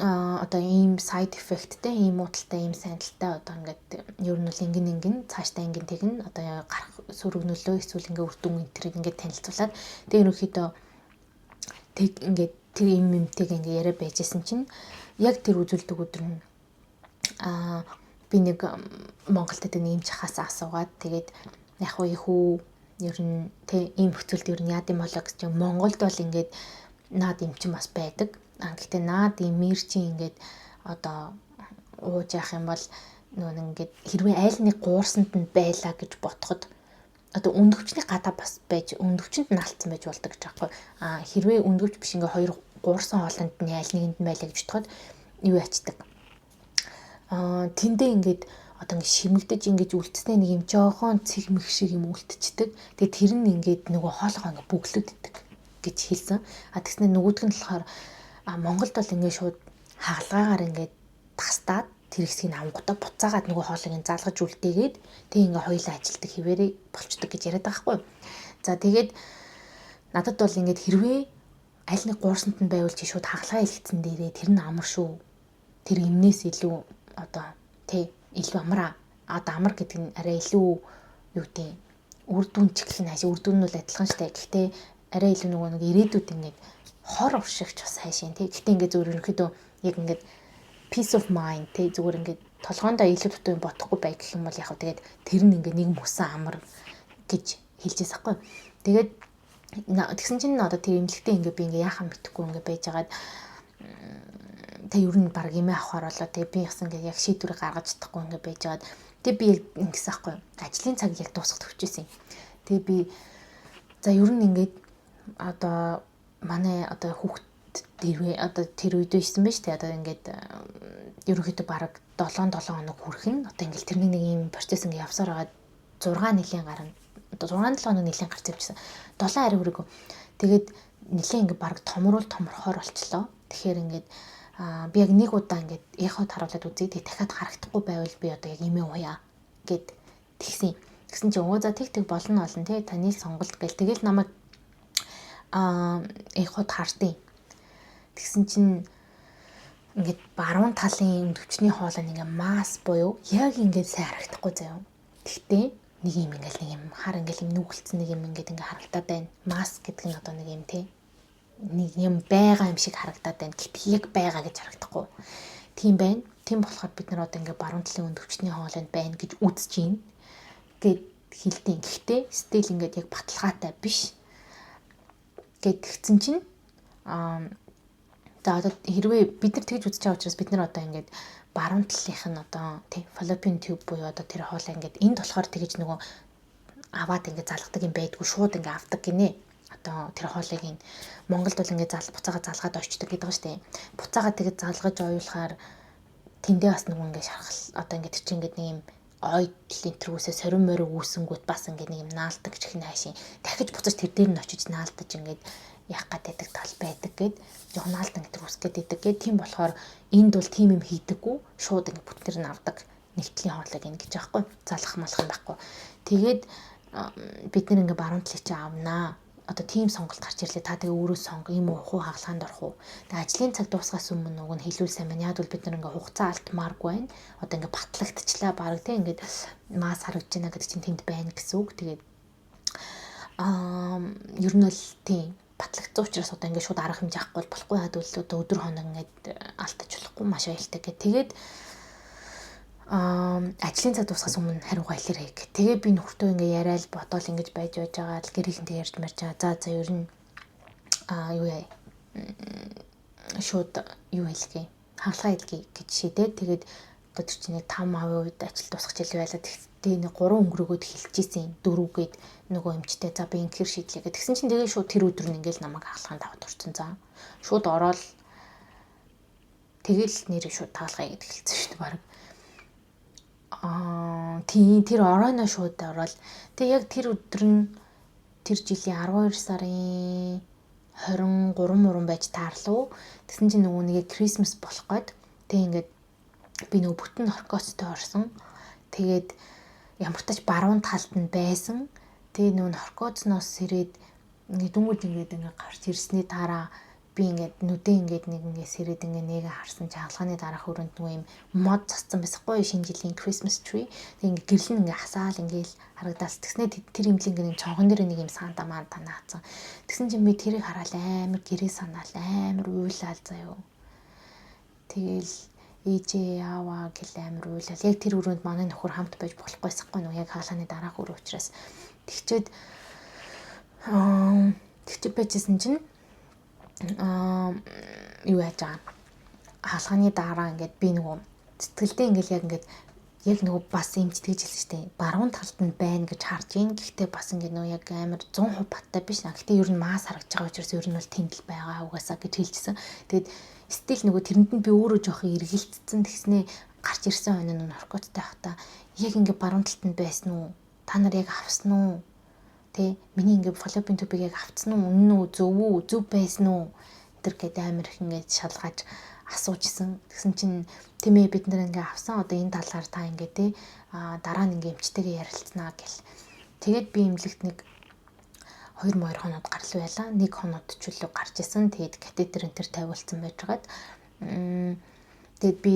одоо ийм side effectтэй, ийм уудалтай, ийм сайнталтай одоо ингээд ер нь бол ингэн цааштай ингэн тэгнэ одоо гарах сүрэг нөлөө эсвэл ингээ үр дүн энтрийг ингээд танилцуулаад тэг ерөнхийдөө тэг ингээд тэр имэмтэйг ингээ яриа байжсэн чинь яг тэр үзүүлдэг өдөр нь би нэг Монголд гэдэг нэг юм чахаас асуугаад тэгээд яг уу ер нь тэг ийм хөцөлд ер нь яад юм болоо гэж Монголд бол ингээд наад юм чинь бас байдаг. Гэхдээ наад имэр чи ингээд одоо ууж явах юм бол нөгөө ингээд хэрвээ айл нэг гуурсанд нь байлаа гэж ботход одоо өндөвчний гадаа бас байж өндөвчөнд нь алдсан байж болдог гэж аахгүй. Хэрвээ өндөвч биш ингээд хоёр гуурсан хоолонд нь айл нэгэнд нь байлаа гэж ботход юу ячдаг. Тэндээ ингээд одоо ингээд шимэгдэж ингээд үлдснээ нэг юм жоохон цэгмэх шиг юм үлдчихдэг. Тэгээ тэр нь ингээд нөгөө хоолгоо ингээд бүглөд идэг гэж хэлсэн. Тэгснэ нөгөөдг нь болохоор Монголд бол ингээд шууд хагалгаагаар ингээд тастаад тэр хэсгийг авангуудаа буцаагаад нөгөө хоолыг залгаж үлдээгээд тэг ингээд хоёулаа ажилтдаг хിവэрээ болчдөг гэж яриад байгаа хгүй. За тэгээд надад бол ингээд хэрвээ аль нэг гуурсанд нь байвал чи шууд хагалгаа илгэсэн дээрээ тэр нь амар шүү. Тэр юмнээс илүү одоо илүү амраа. Одоо амар гэдэг нь арай илүү юу гэдэг үр дүн чиглэл нь хааш үр дүн нь бол адилхан штэ. Гэхдээ арай илүү нөгөө нэг ирээдүйд ингээд хор уршигч бас хайшин тий. Гэхдээ ингээд зөвөр ерөнхийдөө яг ингээд peace of mind тий зүгээр ингээд толгоондоо илүү дутуу юм бодохгүй бай гэх юм бол яг тэгээд тэр нь ингээд нэг мөсөн амар гэж хэлжээс ахгүй. Тэгээд тэгсэн чинь одоо тэр эмнэлэгтэй ингээд би ингээд яахаа мэдэхгүй ингээд байжгаад тэг ер нь баг эмээ авахаар болоо тэг би ясан ингээд яг шийдвэрийг гаргаж чадахгүй ингээд байжгаад тэг би ингэсэн ахгүй. Ажлын цаг яг дуусах төвчээсэн. Тэг би за ер нь ингээд одоо манай одоо хүүхд дэрвээ одоо тэр үед байсан байж тээ одоо ингээд ерөнхийдөө бараг 7 хоног хүрэх нь одоо ингээд тэрний нэг юм процесс ингээд явсаар байгаа 6 нилийн гарна одоо 6-7 хоног нилийн гарч явчихсан 7 арай хүрээгүй тэгээд нилийн ингээд бараг томрохоор болчлоо. Тэгэхээр ингээд би яг нэг удаа ингээд яхад харуулад үзье тэг дахиад харагдахгүй байвал би одоо яг имээ уяа гэд тэгсэн чи өө за тэг болно тий таны сонголт гэл тэгэл намайг эход хартыг. Тэгсэн чинь ингээд баруун талын өндөвчний хоолой нэг масс буюу яг ингээд сайн харагдахгүй заяа. Тэгтээ нэг юм ингээд нэг юм хар ингээд юм нүгэлцсэн нэг юм ингээд харагдаад байна. Маск гэдэг нь одоо нэг юм тий. Нэг юм байгаа юм шиг харагдаад байна. Гэтэл яг байгаа гэж харагдахгүй. Тийм байна. Тийм болохоор бид нар одоо ингээд баруун талын өндөвчний хоолойд байна гэж үзэж байна. Гэт хэлдэг. Гэхдээ стил ингээд яг баталгаатай биш. Гэт тэгсэн чинь за одоо хэрвээ бид нар тэгж үзэж байгаа учраас бид нар одоо ингээд баруун талынх нь одоо тий fallopian tube буюу одоо тэр хоолой ингээд энд болохоор тэгж нөгөө аваад ингээд залгадаг юм байдгүй шууд ингээд авдаг гинэ. Одоо тэр хоолойг нь Монголд бол ингээд буцаага залгаад очдөг гэдэг ба штэ. Буцаага тэгж залгаж оюулахаар тэндээ бас нөгөө ингээд шархал одоо ингээд чи ингээд нэг юм ойдлын тэрүүсээ сорин мориг үүсэнгүүт бас ингээд нэг юм наалдаг гэх юм хаашийн дахиж буцаж тэр дээр нь очиж наалдаж ингээд яах гэдэг тал байдаг гэд жоохон наалдан гэдэг үсгээд идэг гэд тийм болохоор энд бол тийм юм хийдэггүй шууд ингээд бүтээр нь авдаг нэгтлийн хоолойг ин гэж аахгүй залах малах юм байхгүй. Тэгээд бид нэр ингээд баруун талыг чи авнаа. Одоо тийм сонголт гарч ирлээ. Та тэгээ өөрөө сонго юм уу хагалгаанд орох уу. Тэгээ ажлын цаг дуусгаас өмнө нөгөө нь хэлүүлсэн маань яг бол бид нар ингээ хугацаа алдмааргүй байна. Одоо ингээ батлагдчихлаа баг тийм ингээд мас харагдж байна гэдэг чинь тэнд байна гэсэн үг. Тэгээд ер нь бол тийм батлагдсан учраас одоо ингээд шууд арга хэмжээ авахгүй болохгүй хаад үл одоо өдөр хоног ингээд алдаж болохгүй маш аюултай гэх. Тэгээд ажлын цаг дуусахаас өмнө хариу гаяларэ гэх. Тэгээ би нөхөртөө ингээд яриад бодоол ингэж байж байгаа л гэр ихэнтэй ярьж марж байгаа. За ер нь юу яа шууд юу хэлгээ хаалгаа хэлгээ гэж шийдээд тэгээд одоо тэр чинь 5% ажил дуусах жил байлаа. Тэгтээ нэг 3 өнгөрөөгөөд хэлчихсэн 4гээд нөгөө эмчтэй за би ингэхэр шийдлээ гэх. Тэгсэн чинь тэгээд шууд тэр өдөр нь ингээл намайг хаалгаанд аваад орсон. За шууд ороод тэгэл нэрээ шууд таалгаа гэдэг хэлсэн шүү дээ баг. Тийм тэр оройно шууд ороод тэг яг тэр өдөр нь тэр жилийн 12 сарын 23 муран байж таарлуу. Тэгсэн чинь нөгөө нэг Крисмас болох гээд тэг ингээд би нөгөө бүтэн оркостой орсон. Тэгээд ямар тач баруун талд нь байсан. Тэгээ нөгөө оркосноос сэрээд ингээд дүнгууд ингээд гарч ирсний дараа би ингээд нүдээ ингээд нэг ингээд сэрээд ингээд нэгэ харсан чи хаалганы дараах өрөөнд нөгөө юм мод цацсан байсахгүй шинэ жилийн Christmas tree. Тэгээ ингээд гэрлэн ингээд хасаал ингээд харагдаал. Тэгснэ тэр имлэн ингээд цонхон дээр нэг юм санта манта наацсан. Тэгсэн чинь би тэрийг хараад амар гэрээ санаал амар уйлал заяо. Тэгэл ээжээ яаваа гэл амар уйлал. Яг тэр өрөөнд манай нөхөр хамт байж болохгүйсэхгүй нөө яг хаалганы дараах өрөө учраас тэгчээд байжсэн чинь юу яаж байгаа хаалганы дараа ингээд би нөгөө сэтгэлдээ ингээд яг нөгөө бас эмчтгэж хэлсэн шүү дээ. Баруун талд нь байна гэж харж ийн. Гэхдээ бас ингээд нөгөө яг амар 100% баттай биш. Гэхдээ ер нь маас харагдж байгаа учраас ер нь бол тэнд л байгаа угаасаа гэж хэлжсэн. Тэгээд стил нөгөө тэрэнд нь би өөрөө жоох эргэлтсэн тэгснээ гарч ирсэн хойно нөгөө наркоттай хата яг ингээд баруун талд нь байсан уу? Та нар яг авсан уу? Тэ миний ингээд фоллопын тубыг яг авцсан уу? Үнэн үү? Зөв байсан уу? Тэр гэдэг амар их ингээд шалгаж асуужсэн. Тэгсэн чинь тийм ээ бид нар ингээ авсан одоо энэ талаар та ингээ те дараа нь ингээ эмчтэйгээ ярилцсанаа гэл. Тэгээд би эмнэлэгт нэг 2 хоноод гарал байлаа. 1 хоноод ч үлээ гарч исэн. Тэгээд катетер энэ төр тавиулсан байж байгаад тэгээд би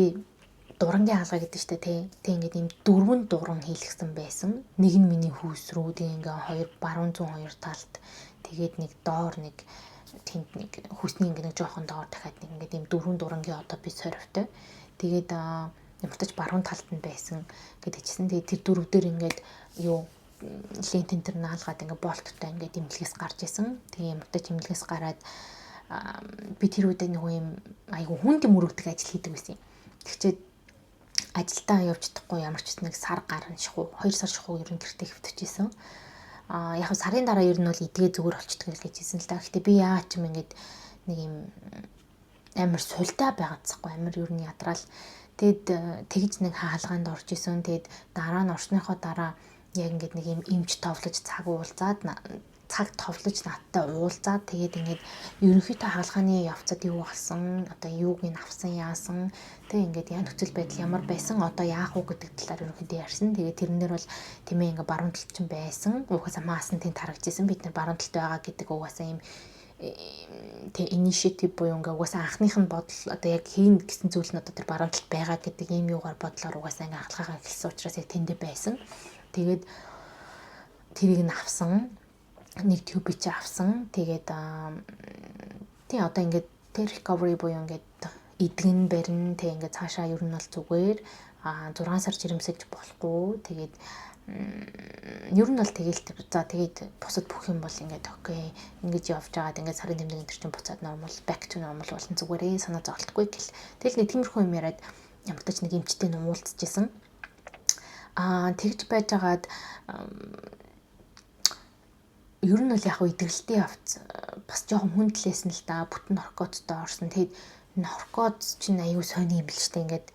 дурангийн хаалга гэдэг чинь те ингээд ийм 4 дуран хийлгсэн байсан. Нэг нь миний хүүс рүү тэгээд ингээ 2 баруун зүүн 2 талд тэгээд нэг доор нэг тэнд нэг хүсний ингээ нэг жоохон доор дахиад нэг ингээ ийм 4 дурангийн одоо би сорвтой. Тэгээд ямар ч баруун талд нь байсан гэдэг чийсэн. Тэгээд тэр дөрөв дээр ингээд юу лентэн тэр наалгаад ингээд болттой ингээд имлэгээс гарч исэн. Тэгээд ямар ч имлэгээс гараад би тэр үедээ нөгөө юм айгу хүнд мөрөгдөх ажил хийдэг байсан юм. Тэгчээд ажилдаа явж чадахгүй ямар ч нэг сар гарна шихүү 2 сар шихүү ер нь гэртээ хөвтөжсэн. Яг сарын дараа ер нь бол идгээ зүгээр болчихдог л гэж хэлсэн л да. Гэхдээ би яа ч юм ингээд нэг юм амар султаа байгаадсахгүй амар ер нь ядраал. Тэгэд тэгж нэг хаалгаанд орж исэн. Тэгэд дараа нь орсныхоо дараа яг ингээд нэг юм эмч товлож цаг товлож надтай уулзаад тэгээд ингээд ерөнхийдөө хаалганы явцад юу болсон одоо юуг нь авсан яасан тэг ингээд яа нөхцөл байдал ямар байсан одоо яах уу гэдэг талаар ерөнхийдөө ярьсан. Тэгээд тэрнээр бол тийм ээ ингээд баруун талд чинь байсан. Угаасаа маас нь тэнд харагдчихсан. Бид нар баруун талд байгаа гэдэг угаасаа юм тэг initiative буюу ингээ угаасаа анхных нь бодол одоо яг хийн гэсэн зүйл нь одоо тэр баруун талд байгаа гэдэг ийм юугаар бодлоор угаасаа ингээ ахалгаагаа эхэлсэн учраас яг тэндээ байсан. Тэгээд тэрийг нь авсан. Нэг тюб чи авсан. Тэгээд тий одоо ингээд тэр recovery буюу ингээд идгэн барин тэг ингээд цаашаа ер нь бол зүгээр 6 сар жирэмсэж болохгүй. Тэгээд ер нь бол тэгэл за тэгээд бусад бүх юм бол ингээд окей ингэж явж байгаад ингээд сарын тэмдэг энэ чинь буцаад нормал back to normal болон зүгээрээ санаа зовлтгүй гэл. Тэгэл нэг тиймэрхүү юм яриад ямар ч нэг эмчтэй ном уулзчихсан. Тэгж байжгаад ер нь бол яг идэвхтэй явц бас жоохон хүндлээсэн л да бүтэн наркоттой орсон. Тэгээд наркот чинь аюу сони юм л штэ ингээд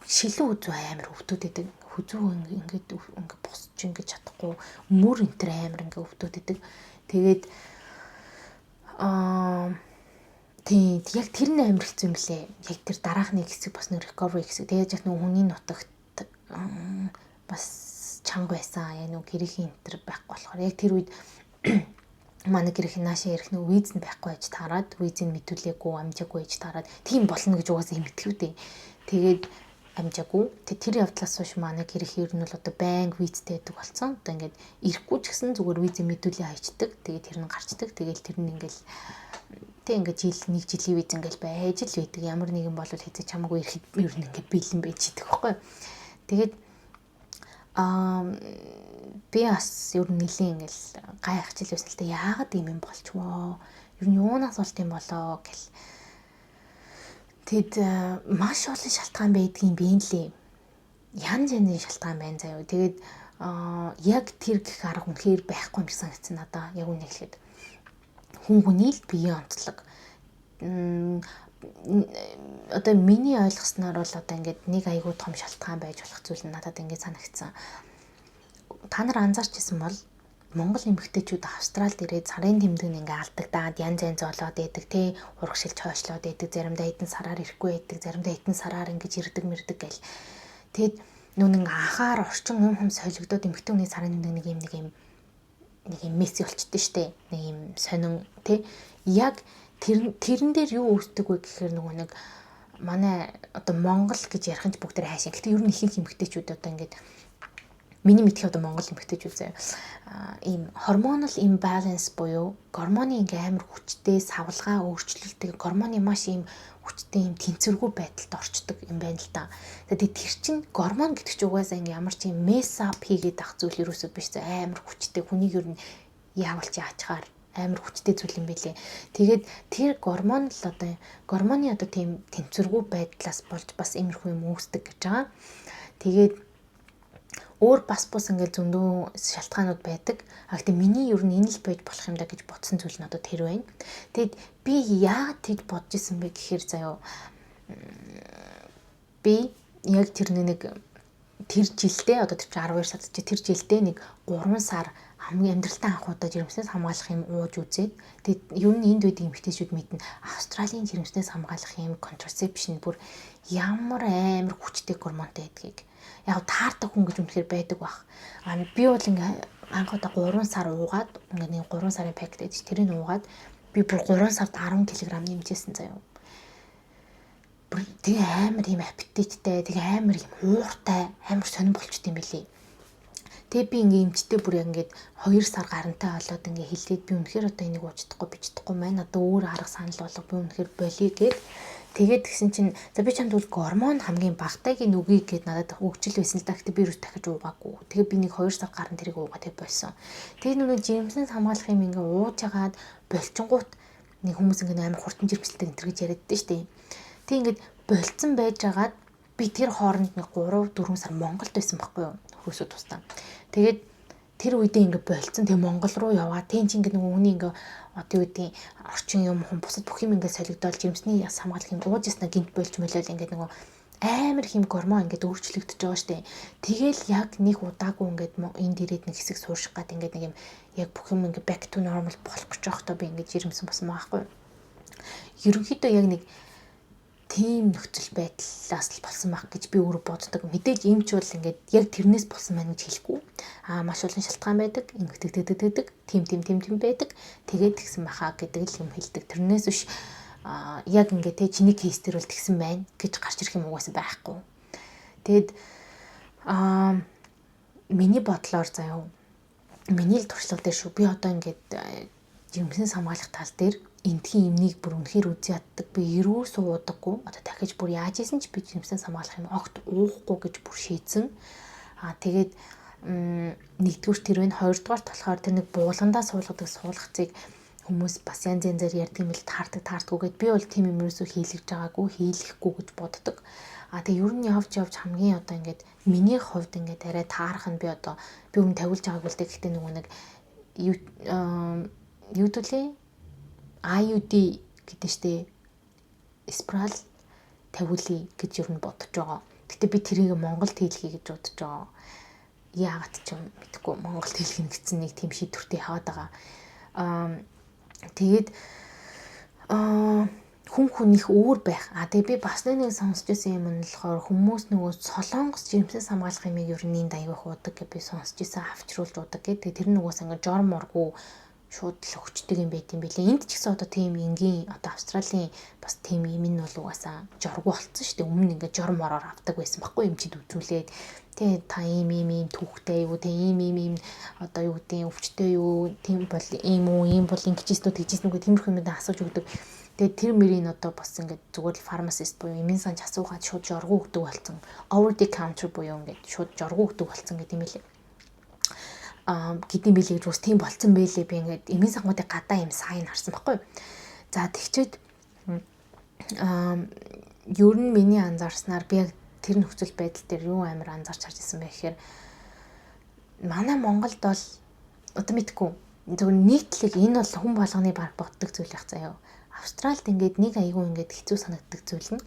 шилэн үзүү амар өвдөд идэг. Хүзүү ингээд босч ингээд чадахгүй мөр энтер амар ингээд өвдөд идэг. Тэгээд тий яг тэр нь амар хэцүү юм лээ. Яг тэр дараахны хэсэг бас нэг recovery хэсэг. Тэгээд яг нэг хүний нутагт бас чанга байсан. Яг нэг гэрхийн энтер байхгүй болохоор яг тэр үед манай гэрхийн наашаа ярих нэг виз нь байхгүй байж таарад визийг мэдүүлээгүй амжаагүй байж таарад тийм болно гэж угаасаа мэдтгүү дээ. Тэгээд амжаагүй. Тэр явдлаас хойш манай гэрэх ер нь бол одоо байнга визтэй байдаг болсон. Одоо ингээд ирэхгүй ч гэсэн зүгээр визээ мэдүүлээ хайчдаг. Тэгээд тэр нь гарчдаг. Тэгээл тэр нь ингээл тэг ингээд нэг жилийн виз ингээл байж л байдаг. Ямар нэгэн бол хэзээ чамаагүй ирэхэд ер нь ингээд бэлэн байж идэг байхгүй. Тэгээд би бас ер нь нэлийн ингээл гайхаж илвэсэн л та яагаад ийм юм болчихвоо. Ер нь юунаас болт юм болоо гэл. Тэгэд маш олон шалтгаан байдгийн би лээ. Янз янзын шалтгаан байна заяа. Тэгээд яг тэр гэх арга үнэхээр байхгүй юм шиг санагдсан надаа. Яг үнэ хэлэхэд хүний л биеийн онцлог. Одоо миний ойлгосноор бол одоо ингээд нэг айгүй том шалтгаан байж болох зүйл надад ингээд санагдсан. Та нар анзаарч ирсэн бол Монгол эмэгтэйчүүд Австралид ирээд сарын тэмдэг ингээ алдагдаад янз янз олоод байдаг тий урагшилж хойшлоод байдаг заримдаа хэдэн сараар ирэхгүй байдаг заримдаа хэдэн сараар ингэж ирдэг мэрдэг гэл тэгэд нүн анхаар орчин юм солигдоод эмэгтэй хүний сарын тэмдэг нэг юм месси болчихдээ штэ нэг юм сонин тий яг тэрэн дээр юу үүсдэг вэ гэхээр нэг манай одоо Монгол гэж ярих нь бүгд тэр хайшин гэхдээ ер нь ихэнх эмэгтэйчүүд одоо ингээд миний мэдхийн одоо Монгол эмэгтэйчүүд заяа ийм гормонал имбаланс буюу гормоны ингээ амар хүчтэй савлгаа өөрчлөлтөд гормоны маш ийм хүчтэй ийм тэнцвэргүй байдалд орчдөг юм байна л да. Тэгээд тэр чинь гормон гэдэг чинь угаасаа ингээ ямар ч юм месап хийгээд ах зүйл ерөөсөө биш амар хүчтэй хүнийг ер нь яавалч яачаар амар хүчтэй зүйл юм байлээ. Тэгээд тэр гормон л одоо гормоны одоо тийм тэнцвэргүй байдлаас болж бас иймэрхүү юм үүсдэг гэж байгаа. Тэгээд өөр бас бус ингээл зөндөө шалтгаанууд байдаг. Гэхдээ миний ер нь энэ л байж болох юм да гэж бодсон зүйл нь одоо тэр байна. Тэгэд би яагаад тэгж бодож исэн бэ гэхээр заяа би яг тэр жилдээ одоо тэр 12 сард тэр жилдээ нэг 3 сар хамгийн амьдралтай анх удаа жирэмснээс хамгаалах юм ууж үзээд тэгэд ер нь энд байдаг эмэгтэйчүүд мэднэ Австралийн жирэмснээс хамгаалах юм контрацепшн бүр ямар амар хүчтэй гормонтой байдгийг яг таардаг хүн гэж үнэхээр байдаг бах. Би бол ингээ анх удаа 3 сар уугаад ингээ нэг 3 сарын пакет гэж тэрийг уугаад би бүр 3 сард 10 кг нэмжсэн заяа. Бүр тэгээ амар юм аппетиттэй, тэгээ амар юм ууртай, амар сонирн болчт юм билий. Тэгээ би ингээ эмчтэй бүр яг ингээд 2 сар гарантай болоод ингээ хэлээд би үнэхээр одоо энийг уучихдаггүй бичдаггүй маань одоо өөр арга санал болго би үнэхээр болиё гэд тэгээд тэгсэн чинь за би чамд бол гормон хамгийн багтайгийн үгүй гэд надад өгчл байсан л да. Гэхдээ би юу дахиж уугаагүй. Тэгээ би нэг 2 сар гарan тэрийг уугаад тэг болсон. Тэгээ нүг жирэмснээс хамгаалах юм ингээ ууж агаад болчингууд нэг хүмүүс ингээ амар хурдан жирэмсэлтэй энэ гэж яриаддээ штэ. Тэг ингээд болцсон байж агаад би тэр хооронд нэг 3-4 сар Монголд байсан байхгүй юу? Хөөсөө тустаа. Тэгээд тэр үедээ ингээ болцсон тэг Монгол руу яваа. Тэн чинь ингээ үний ингээ одоо юу гэдгийг орчин юм хүн бусад бүх юм ингээ солигдоод жимсний яс хамгаалах юм ууж яснаа гинт болж мөлөөл ингээ нөгөө амар хэм гормон ингээ өөрчлөгдөж байгаа штэ. Тэгэл яг нэг удаагүй ингээ энд ирээд нэг хэсэг суурших гад ингээ нэг юм яг бүх юм ингээ back to normal болох гэж байхдаа би ингээ жирэмсэн болсон байхгүй. Ерөнхийдөө яг нэг тийм нөхцөл байдлаас л болсон байх гэж би өөрөө боддог. Мэдээж эмч бол ингээд яг тэрнээс болсон маань гэж хэлэхгүй. Маш олон шалтгаан байдаг. Ингэдэг тийм байдаг. Тэгээд тэгсэн баха гэдэг л юм хэлдэг. Тэрнээс биш яг ингээд те чиний кейс төр бол тэгсэн байна гэж гарч ирэх юм угаасаа байхгүй. Тэгэд миний бодлоор заяа миний л туршлага дээр шүү. Би одоо ингээд жимснээс хамгаалах тал дээр энтхийн имнийг бүр үнэхээр үзий яддаг. Би эрүү суудаггүй. Одоо дахиж бүр яаж исэн ч би жимснээс хамгаалах юм огт уухгүй гэж бүр шийдсэн. Тэгээд нэгдүгээр тэр вэ, хоёрдугаар болохоор тэр нэг буулгандаа суулгадаг суулгацыг хүмүүс бас янз янзаар ярьдаг юм л таардаггүй гэд би бол тийм юм ерөөсөө хийлгэж байгаагүй, хийлгэхгүй гэж боддог. Тэгээ ер нь явж хамгийн одоо ингээд миний хувьд ингээд арай таарах нь би өмнө тавилж байгааг үлдээ. Гэхдээ нөгөө нэг юу төлөө IUD гэдэг штеп спираль тавиулъя гэж ер нь бодож байгаа. Гэтэ би тэрийг Монголд хийлгэе гэж бодож байгаа. Яагаад ч юм мэдэхгүй Монголд хийлгэх гэсэн нэг тийм шийдвэртэй хаваад байгаа. Тэгээд хүн хүнийх өөр байх. Тэгээ би бас нэг сонсч байсан юм нь болохоор хүмүүс нөгөө солонгос жирэмснээс хамгаалах юмыг ер нь энд аягүй хуудаг гэж би сонсч байсан, авчруулж удаг гэдэг. Тэр нөгөөс ингээд жор моргүй шууд л өгчдөг юм байт юм билээ. Энд ч гэсэн одоо тийм энгийн одоо Австралийн бас тийм юм нь бол угаасаа жоргу болцсон шүү дээ. Өмнө ингээд жор мороор авдаг байсан баггүй эмчид үзүүлээд тий та ийм түүхтэй юу тий ийм одоо юу гэдэг өвчтэй юу тийм бол ийм бол ингэжсэн үү тэгжсэн үү тиймэрхүү юмд асууж өгдөг. Тэгээд тэр мөрийн одоо бас ингээд зүгээр л фармасист буюу эмийн санж асуугаад шууд жоргу өгдөг болсон. Over the counter буюу ингээд шууд жоргу өгдөг болсон гэдэг юм билээ. Гэдэм билээ гэж бас тийм болцсон байлээ. Би ингээд эмийн сангуудыг гадаа юм сайн харсан баггүй. За тэгчээд ер нь миний анзаарснаар би яг тэр нөхцөл байдал дээр юу амар анзаарч харж ирсэн бэ гэхээр манай Монголд бол одоо мэдгүй зөвхөн нийтлэг энэ бол хүн болгоны баг боддог зүйл байх заяа. Австралид ингээд нэг аягүй ингээд хэцүү санагддаг зүйл нь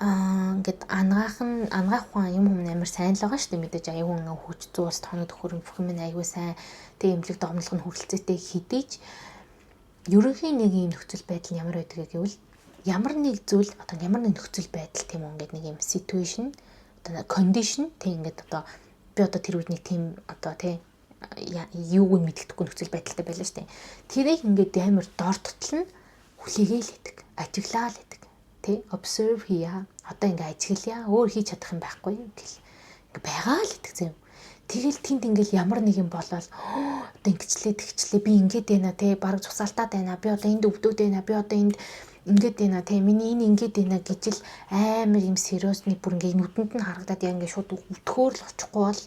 ингээд ангаах ухаан юм амар сайн л байгаа шүү дээ. Мэдээж аягүй ингээ хүч зуус тоног төхөр бүх юм аягүй сайн тэг эмнэлэг догмолго нь хүрэлцээтэй хэдийч ерөнхийн нэг юм нөхцөл байдал нь ямар байдгийг гэвэл ямар нэг зүйл одоо ямар нэг нөхцөл байдал тийм үү ингээд нэг юм situation одоо condition тэг ингээд одоо би одоо тэр үедний тийм одоо тий юуг нь мэддэхгүй нөхцөл байдалтай байлаа шүү дээ. Тэрийг ингээд амар дор тутал нь хүлээгээл идэг, ажиглаа л идэг. Тэ observe хийя. Одоо ингээ ажиглая. Өөр хийж чадах юм байхгүй гэл. Ингээ байгаа л гэдэг зэв. Тэгэл тэнд ингээл ямар нэг юм болоод одоо тэгчлээ би ингээд байна те баг цусаалтаад байна. Би одоо энд өвдөд байна. Би одоо энд ингээд байна те миний энэ ингээд байна гэж л амар юм сериусны бүр ингээ нүдэнд нь харагдаад яа ингээ шууд өвтгөөр л очихгүй бол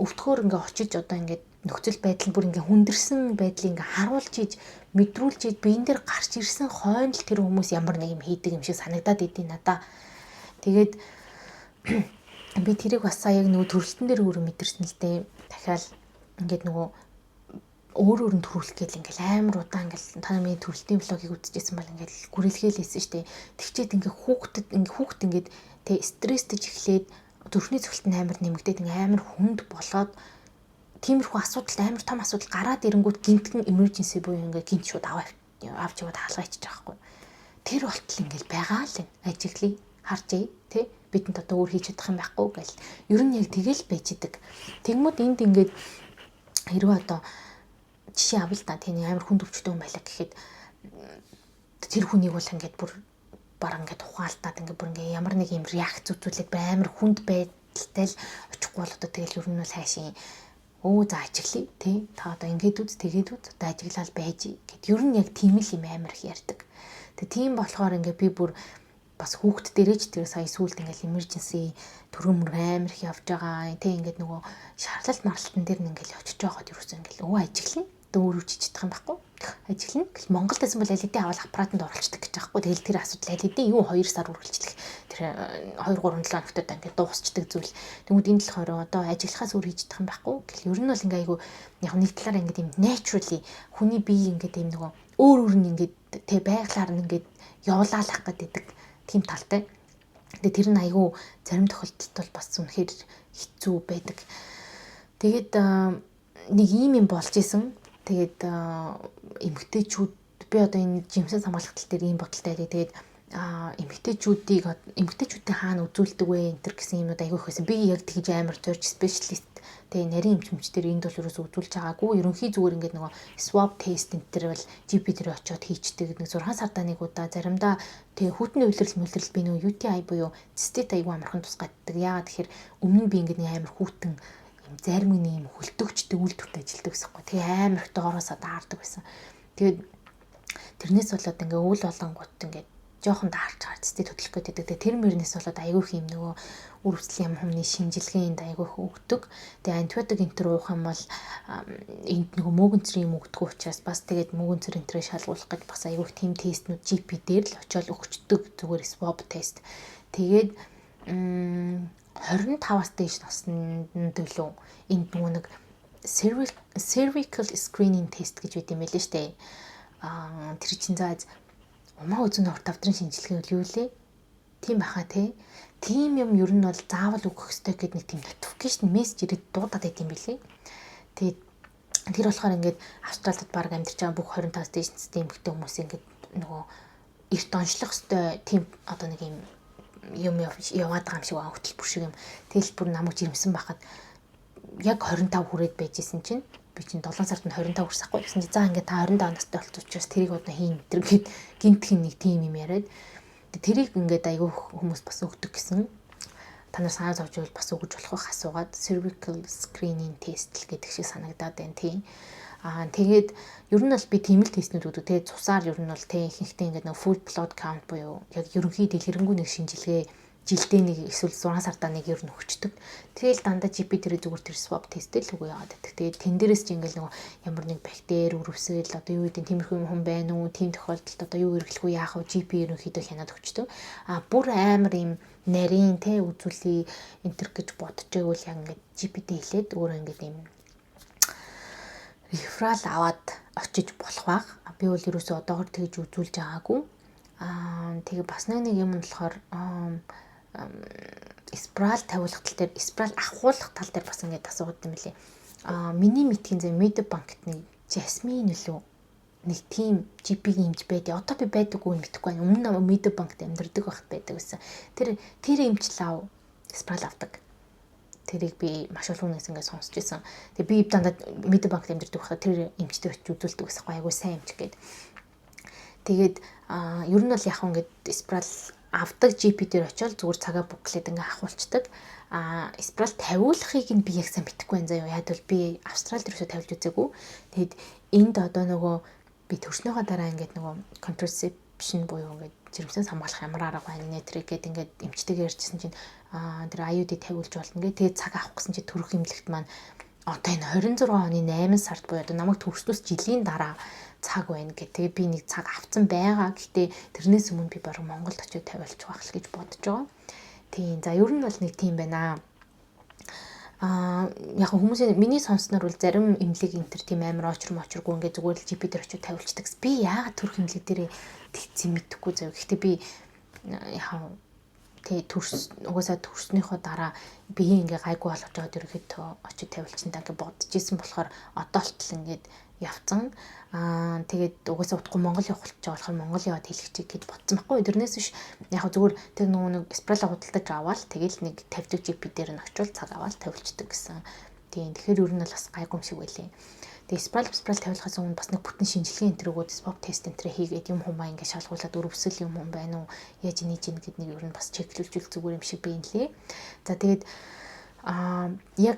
өвтгөөр ингээ очиж одоо ингээ нөхцөл байдал бүр ингээ хүндэрсэн байдлыг ингээ харуулж ийж мэдрүүлж ийж биен дээр гарч ирсэн хойно л тэр хүмүүс ямар нэг юм хийдэг юм шиг санагдаад идэв надаа. Тэгээд би тэрийг бас сая яг нөгөө төрөлтөн дээр өөрөө мэдэрсэн л дээ. Дахиад ингээд нөгөө өөр нь төрүүлэх гээл ингээл амар удаан ингээл та намын төрөлтийн блогийг үзчихсэн бол ингээл гүрэлхээлсэн штэ. Тэгчээд ингээ хүүхд ингээд тэ стресстэж эхлээд зүрхний цогцолт амар нэмэгдээд ингээ амар хүнд болоод тиймэрхүү асуудал амар том асуудал гараад ирэнгүүт гинтгэн emergency буюу ингээ гинт шууд авч яваад хаалгаачих жоохгүй. Тэр болтол ингээл байгаа л энэ ажиглий харжээ тий бидэнд одоо өөр хийж чадах юм байхгүй гэл. Ер нь яг тэгэл байж идэг. Тэгмүүд энд ингээд хэрвээ одоо жишээ авъя л да тийм амар хүнд өвчтөй юм байлаа гэхэд тэр хүнийг бол ингээд бүр баран ингээд ухаалтаад ингээд бүр ингээд ямар нэг юм реакц үзүүлээд амар хүнд байдалтай л очихгүй бол одоо тэгэл ер нь бол хайшин за ажиглая тий та одоо ингээд үз тэгээд үз одоо ажиглал байж гэд ер нь яг тийм л юм амар их ярьдаг. Тэгээ тийм болохоор ингээд би бүр бас хүүхд дээрэж тэр сая сүулт ингээд emergency төрөмөр амар их явж байгаа тий ингээд нөгөө шарлалт марлалтан дээр нь ингээд очиж байгаад юусэн ингээд ажиглана дөөр үчиж чадах юм байхгүй ажиглана гэл Монголд байсан бол аль хэдийн аваад аппаратанд оруулцдаг гэж байгаа хгүй тэгэл тэр асуудал аль хэдийн 2 сар үргэлжлэх тэр 2 3 7 хоногтод ингээд дуусчдаг зүйл тэгмүүд энэ болохоор одоо ажиглахаас өөр хийж чадах юм байхгүй гэл ер нь бол ингээ айгу яг нэг талаараа ингээд юм naturally хүний бие ингээд юм нөгөө өөр нь ингээд тэ байглаар нь ингээд явуулаалах гэдэг тийм талтай. Тэгээ тэр нь айгүй зарим тохиолдолд бол бас үнэхээр хэцүү байдаг. Тэгээд нэг юм болж исэн. Тэгээд эмэгтэйчүүд би одоо энэ жимсэн хамгаалалт дээр ийм бодолтой байдаг. Тэгээд эмэгтэйчүүдийн хаана үзүүлдэг вэ энэ төр гэсэн юмуд айгүй ихсэн. Би яг тэгж амар зорж спешиалист тэгээ нарийн эмчмч дээр энд бол ерөөсөө үзүүлж байгаагүй. Ерөнхий зүгээр ингээд нөгөө swab test энэ төр бол GP дээр очиод хийчдэг. Нэг 6 сардаа нэг удаа заримдаа тэгээ хүүтний улирал би нөгөө UTI буюу цистит айгүй амархан тусгаддаг. Яагаад тэгэхээр өмнө нь би ингээд нэг амар хүүтэн юм зарим нэг юм хөлтөгчдөг үйлдвэрт ажилладаг гэсэн юм. Тэгээ амар их доороосоо даардаг байсан. Тэгээд тэрнээс болоод ингээд үйл болонгууд ингээд жоохон даарч цистит хөдлөх гэдэг. Тэр мөрнөөс болоод айгүйх юм нөгөө үр хөвслийн юм хүмүүний шинжилгээнд айгүйх өгдөг. Тэгээ антибиотик энтер уух юм бол энд нөгөө мөөгөнцрийн юм өгдөг учраас бас тэгээд мөөгөнцөр энтрээ шалгуулах гэж бас айгүйх тим тестнүүд GP дээр л очиод өгчдөг зүгээр swab тест. Тэгээд 25-аас дээш наснд төлөө энд нөгөө нэг cervical screening test гэж үт юм байлээ штэ. Тэр чинь зааж умаа үзэн урт тавдрын шинжилгээ юу лээ? Тийм баха тий. Тийм юм ер нь бол заавал өгөх ёстой гэдэг нэг тийм notification message ирээд дуудаад байт юм билээ. Тэгээд тэр болохоор ингээд Австралид баг амьдарч байгаа бүх 25-аас дээш настай эмэгтэй хүмүүс ингээд нөгөө эрт онцлох ёстой тийм одоо нэг юм яваад байгаа юм шиг хөтөлбөр шиг юм. Тэгэл бүр намайг жирэмсэн байхад яг 25 хүрээд байжсэн чинь би чинь 7 сард нь 25 хүрсэхгүй гэсэн чи за ингээд та 25 настай болчих учраас тэрийг одоо хийн гэтэр гэд гинтхэн нэг тим юм яриад тэрийг ингээд айгүй хүмүүс бас өгдөг гэсэн. Та нар санаа зовж байвал бас өгж болох байх асуугаад cervical screening test л гэдэг шиг санагдаад байна тийм. Тэгээд ер нь бол би тийм л тестнүүд өгдөг. Тэгээд цусаар ер нь бол тийм ихэнхдээ ингээд нэг full blood count буюу яг ерөнхий дэлгэрэнгүй нэг шинжилгээ жилдээ нэг эсвэл 6 сардаа нэг ер нь өгчдөг. Тэгэл дандаа GP дээр зүгээр тэр swab тесттэй л үгүй яваад байдаг. Тэгээд тэн дээрээс чи ингээл нэг ямар нэг бактери өрөвсөл одоо юу гэдэг тиймэрхүү хүн байна уу? Тийм тохиолдолд одоо юу эргэлэх үү яах вэ? GP ерөнхийдөө хянаад өгчдөг. Бүр амар юм нарийн те үзүүлээ энтер гэж бодож байвал яг ингээд GP-тэй хэлээд өөрөө ингээд юм реферал аваад очиж болох баг. Би бол ерөөсөө одоогор тэгж үзүүлж байгаагүй. Тэгээ бас нэг юм нь болохоор спираль тавиулах тал дээр, спираль ахуулах тал дээр бас ингээд асуудаг юм лээ. Миний мэдхийн зэ Медбанкт нэг Жасмин нөлөө нэг тийм GP-ийн эмч байдیں۔ Одоо би байдаггүй юм мэдэхгүй байна. Өмнө нь Медбанкт амьдардаг байхад байдаг гэсэн. Тэр эмч лав спираль авдаг. Тэрийг би маш олон хүнээс ингээд сонсч байсан. Тэгээ би дандаа Медбанкт амьдардаг байхад тэр эмчтэй очиж үзүүлдэг байсан. Айгуу сайн эмч гээд. Тэгээд ер нь бол яг ингээд спираль авдаг GP дээр очиод зүгээр цагаа буклээд ингээ ахуулцдаг. Спираль тавиулахыг нь би яг сайн мэдэхгүй байна заяа. Яг бол би Австрали дээрсөө тавилж үзээгүй. Тэгэд энд одоо нөгөө би төрснөөхөө дараа ингээд нөгөө contraception буюу ингээд жирэмснээс хамгаалах ямар арга байна нэ тэр гээд ингээд эмчтэйгээр ярьжсэн чинь тэр IUD тавиулж болно гэ. Тэгээд цаг авах гэсэн чи төрөх эмнэлэгт маань одоо энэ 26 оны 8 сард буюу одоо намайг төрснөөс жилийн дараа цаг байна гэх. Тэгээ би нэг цаг авцсан байгаа. Гэхдээ тэрнээс өмнө би баруун Монголд очиж тавиулчих байх л гэж бодож байгаа. Тийм. За ер нь бол нэг тийм байна. Яг хүмүүсийн миний сонсноор бол зарим эмнэлэг энтер тийм амар очрмочргүй ингээ зүгээр л GP дээр очиж тавиулцдаг. Би яагаад төрөх эмнэлэг дээр тэгсэн мэдэхгүй зав. Гэхдээ би яг угаасаа төрснөөхөө дараа бие ингээ гайгүй болгож байгаа ерөөхдөө очиж тавилчиндаа ингээ бодож исэн болохоор одоолтол ингээд явцсан. Тэгээд угаасаа утгагүй Монгол явах болж байгаа болохоор Монгол яваад хэлчихье гэж бодсон байхгүй. Тэрнээс биш яг зүгээр тэр нэг спираль худалдаж аваад тэгэл нэг тавьдаг GP дээр нь очивол цаг аваад тавилчдаг гэсэн. Тийм. Тэгэхээр ер нь бол бас гайгүй юм шиг байлээ. Тэгээ спираль тавилахаас өмнө бас нэг бүтэн шинжилгээ энэ төрөөгөө swab тест энэ хийгээд юм хүмүүс ингээ шалгуулад өрөвсөл юм байна уу? Яаж нээж ийн гэд нэг ер нь бас чеклүүлжүүл зүгээр юм шиг байна лээ. За тэгээд яг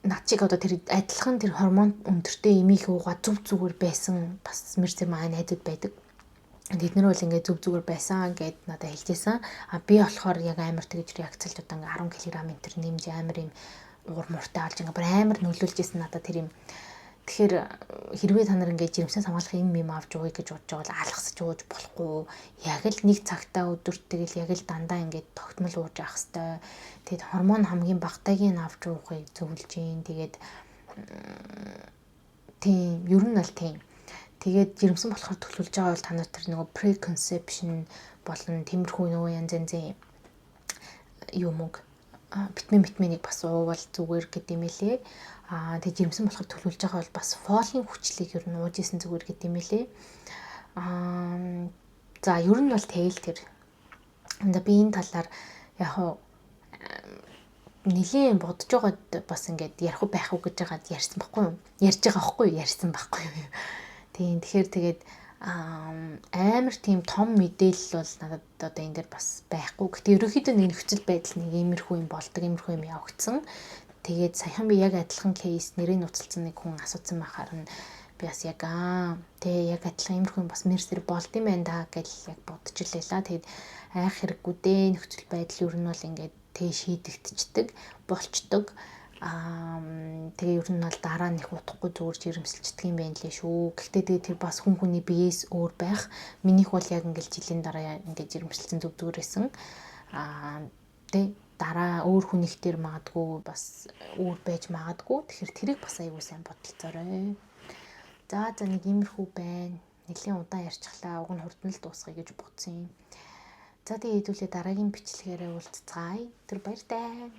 над чиг одоо тэр адилхан тэр гормон өндөртэй эмийг уугаа зүгээр байсан бас мэрзэ маа найзууд байдаг. Тэд нар бол ингээд зүгээр байсан гэд надад хэлжсэн. Би болохоор яг амар тэгж реакцлж одоо ингээ 10 кг энэ нэмж амар юм уур мууртай олж ингээ амар нөлөөлж исэн надад тэр юм. Тэгэхээр хэрвээ та нар ингээд жирэмснээс хамгаалах юм авч ууя гэж бодож байгаа бол алгасч ууж болохгүй. Яг л нэг цагтаа өдөрт тэгэл яг л дандаа ингээд тогтмол ууж явах хэвээр. Тэгэд гормон хамгийн багтайг нь авч уухыг зөвлөж гин. Тэгээд тийм ер нь бол тийм. Тэгээд жирэмсэн болохоор төлөвлөж байгаа бол та нар тэр нөгөө preconception болон тиймэрхүү нөгөө янз янзын юм уу витаминийг бас уувал зүгээр гэдэм байлээ. Тэгээд жирэмсэн болохоор төлөвлөж байгаа бол бас фолийн хүчлийг ер нь ууж исэн зүгээр гэдэм байлээ. За ер нь бол тэгэл тэр. Би энэ талаар яг нэлийн бодож байгаад бас ингээд ярих байх уу гэж байгаад ярьсан байхгүй юу? Ярьж байгаа байхгүй юу? Ярьсан байхгүй юу? Тийм. Тэгэхээр тэгээд амар тийм том мэдээлэл бол надад одоо энэ дээр бас байхгүй. Гэтэ ерөнхийдөө нэг нөхцөл байдал нэг иймэрхүү юм болдог, иймэрхүү юм явагдсан. Тэгээд саяхан би яг адилхан кейс нэрийг нуцалсан нэг хүн асуусан байхаар нь би бас яг яг адилхан иймэрхүү юм бас мэрсэр болд юм байна да гэж яг бодож илээ. Тэгээд айх хэрэггүй дээ нөхцөл байдал ер нь бол ингээд шийдэгдчихдэг, болчдөг. Тэгээ ер нь бол дараа нь их утгагүй зүгээр жирэмсэлждэг юм байна лээ шүү. Гэхдээ тэгээ тэр бас хүн хүний биеэс өөр байх. Минийх бол яг ингээд жилийн дараа ингээд жирэмсэлсэн зүгээр байсан. Тэ дараа өөр хүнийх дээр магадгүй бас өөр байж магадгүй. Тэгэхээр тэрийг бас аягүй сайн бодолцоорой. За нэг иймэрхүү байна. Нэлийн удаан ярьчихлаа. Уг нь хурдан л дуусгая гэж бодсон юм. За тэгээ хэдүүлээ дараагийн бичлэгээрээ уулзцаая. Тэр баяртай.